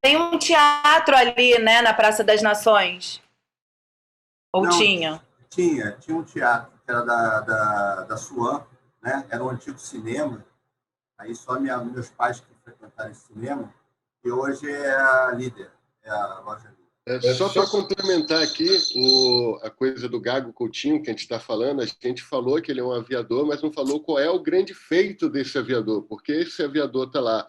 Tem um teatro ali, né, na Praça das Nações? Ou não, tinha? Tinha um teatro que era da Suan, né? Era um antigo cinema. Aí só meus pais que frequentaram esse cinema, e hoje é a Líder, é a loja Líder. Só para complementar aqui a coisa do Gago Coutinho que a gente está falando, a gente falou que ele é um aviador, mas não falou qual é o grande feito desse aviador, porque esse aviador está lá.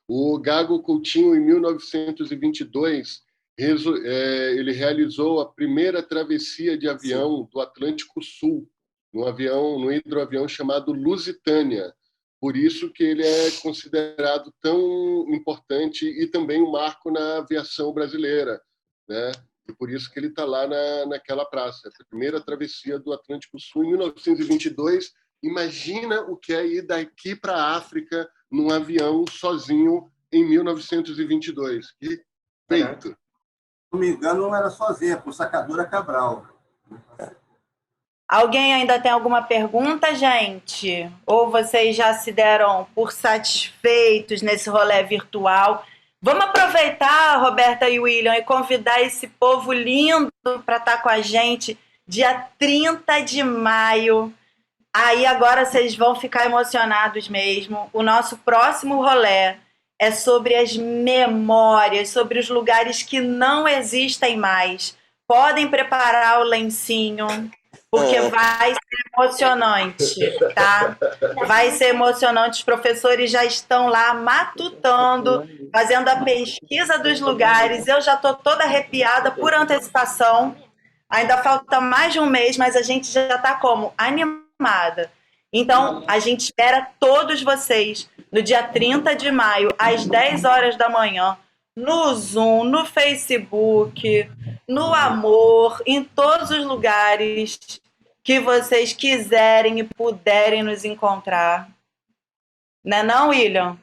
O Gago Coutinho, em 1922, ele realizou a primeira travessia de avião do Atlântico Sul, num hidroavião chamado Lusitânia. Por isso que ele é considerado tão importante e também um marco na aviação brasileira, né? E por isso que ele está lá naquela praça. A primeira travessia do Atlântico Sul, em 1922. Imagina o que é ir daqui para a África num avião sozinho em 1922. Que feito! Se não me engano, não era sozinha, por Sacadura Cabral. Alguém ainda tem alguma pergunta, gente? Ou vocês já se deram por satisfeitos nesse rolê virtual? Vamos aproveitar, Roberta e William, e convidar esse povo lindo para estar com a gente dia 30 de maio. Aí agora vocês vão ficar emocionados mesmo. O nosso próximo rolê é sobre as memórias, sobre os lugares que não existem mais. Podem preparar o lencinho, porque vai ser emocionante, tá? Vai ser emocionante. Os professores já estão lá matutando, fazendo a pesquisa dos lugares. Eu já estou toda arrepiada por antecipação. Ainda falta mais de um mês, mas a gente já está como? Animada. Então, a gente espera todos vocês no dia 30 de maio, às 10 horas da manhã, no Zoom, no Facebook, no Amor, em todos os lugares que vocês quiserem e puderem nos encontrar. Não é não, William?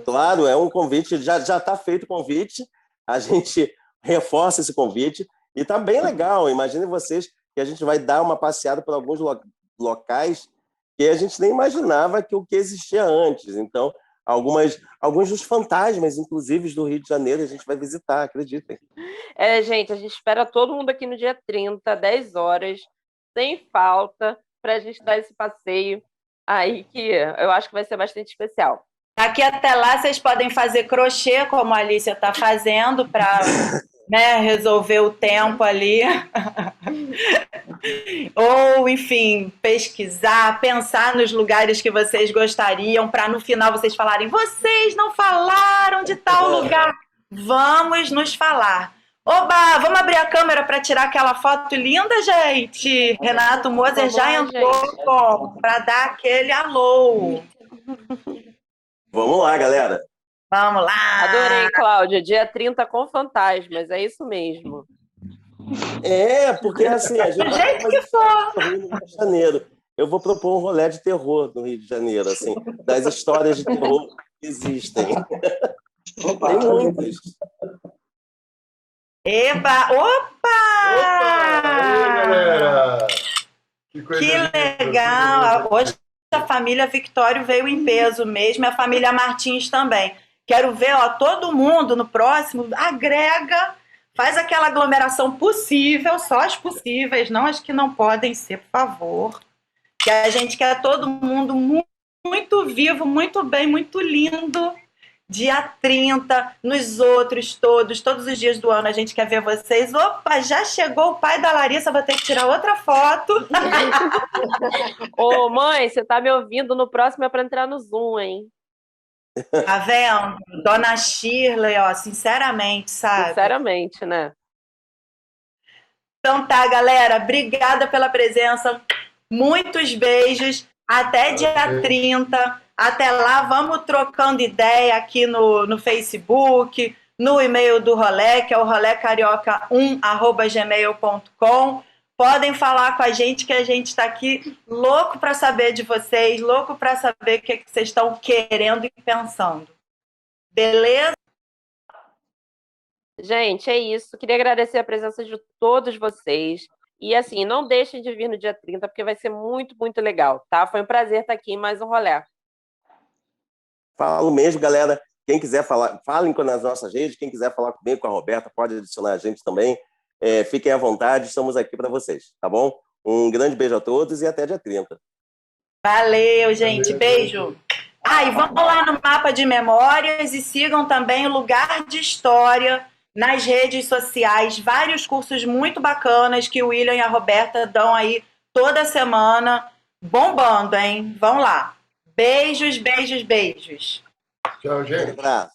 Claro, é um convite, já está feito o convite, a gente reforça esse convite e está bem legal. Imaginem vocês que a gente vai dar uma passeada por alguns locais que a gente nem imaginava que o que existia antes. Então, alguns dos fantasmas, inclusive, do Rio de Janeiro, a gente vai visitar, acreditem. Gente, a gente espera todo mundo aqui no dia 30, 10 horas, sem falta, para a gente dar esse passeio aí, que eu acho que vai ser bastante especial. Aqui até lá vocês podem fazer crochê, como a Alicia está fazendo, para resolver o tempo ali. Ou, enfim, pesquisar, pensar nos lugares que vocês gostariam, para no final vocês falarem: vocês não falaram de tal lugar. Vamos nos falar. Oba, vamos abrir a câmera para tirar aquela foto linda, gente? Renato Moser já entrou para dar aquele alô. Vamos lá, galera. Vamos lá. Adorei, Cláudia. Dia 30 com fantasmas, é isso mesmo. Porque assim, a gente que for. no Rio de Janeiro. eu vou propor um rolê de terror no Rio de Janeiro, assim, das histórias de terror que existem. Tem muitas. Eba! Opa! Aí, galera! Que legal! Hoje a família Victório veio em peso mesmo, e a família Martins também. Quero ver, ó, todo mundo no próximo, agrega, faz aquela aglomeração possível, só as possíveis, não as que não podem ser, por favor. Que a gente quer todo mundo muito vivo, muito bem, muito lindo. Dia 30, nos outros todos os dias do ano a gente quer ver vocês. Opa, já chegou o pai da Larissa, vou ter que tirar outra foto. Ô, mãe, você tá me ouvindo? No próximo é para entrar no Zoom, hein? Tá vendo? Dona Shirley, ó, sinceramente, sabe? Sinceramente, né? Então tá, galera, obrigada pela presença. Muitos beijos. Até dia 30. Até lá, vamos trocando ideia aqui no Facebook, no e-mail do Rolê, que é o rolecarioca1@gmail.com. Podem falar com a gente, que a gente está aqui louco para saber de vocês, louco para saber o que vocês estão querendo e pensando. Beleza? Gente, é isso. Queria agradecer a presença de todos vocês. E, assim, não deixem de vir no dia 30, porque vai ser muito, muito legal, tá? Foi um prazer estar aqui em mais um Rolê. Falo mesmo, galera. Quem quiser falar, falem nas nossas redes. Quem quiser falar comigo, com a Roberta, pode adicionar a gente também. Fiquem à vontade, estamos aqui para vocês, tá bom? Um grande beijo a todos e até dia 30. Valeu, gente. Beijo. E vão lá no Mapa de Memórias e sigam também o Lugar de História nas redes sociais. Vários cursos muito bacanas que o William e a Roberta dão aí toda semana. Bombando, hein? Vão lá. Beijos, beijos, beijos. Tchau, gente. Um abraço.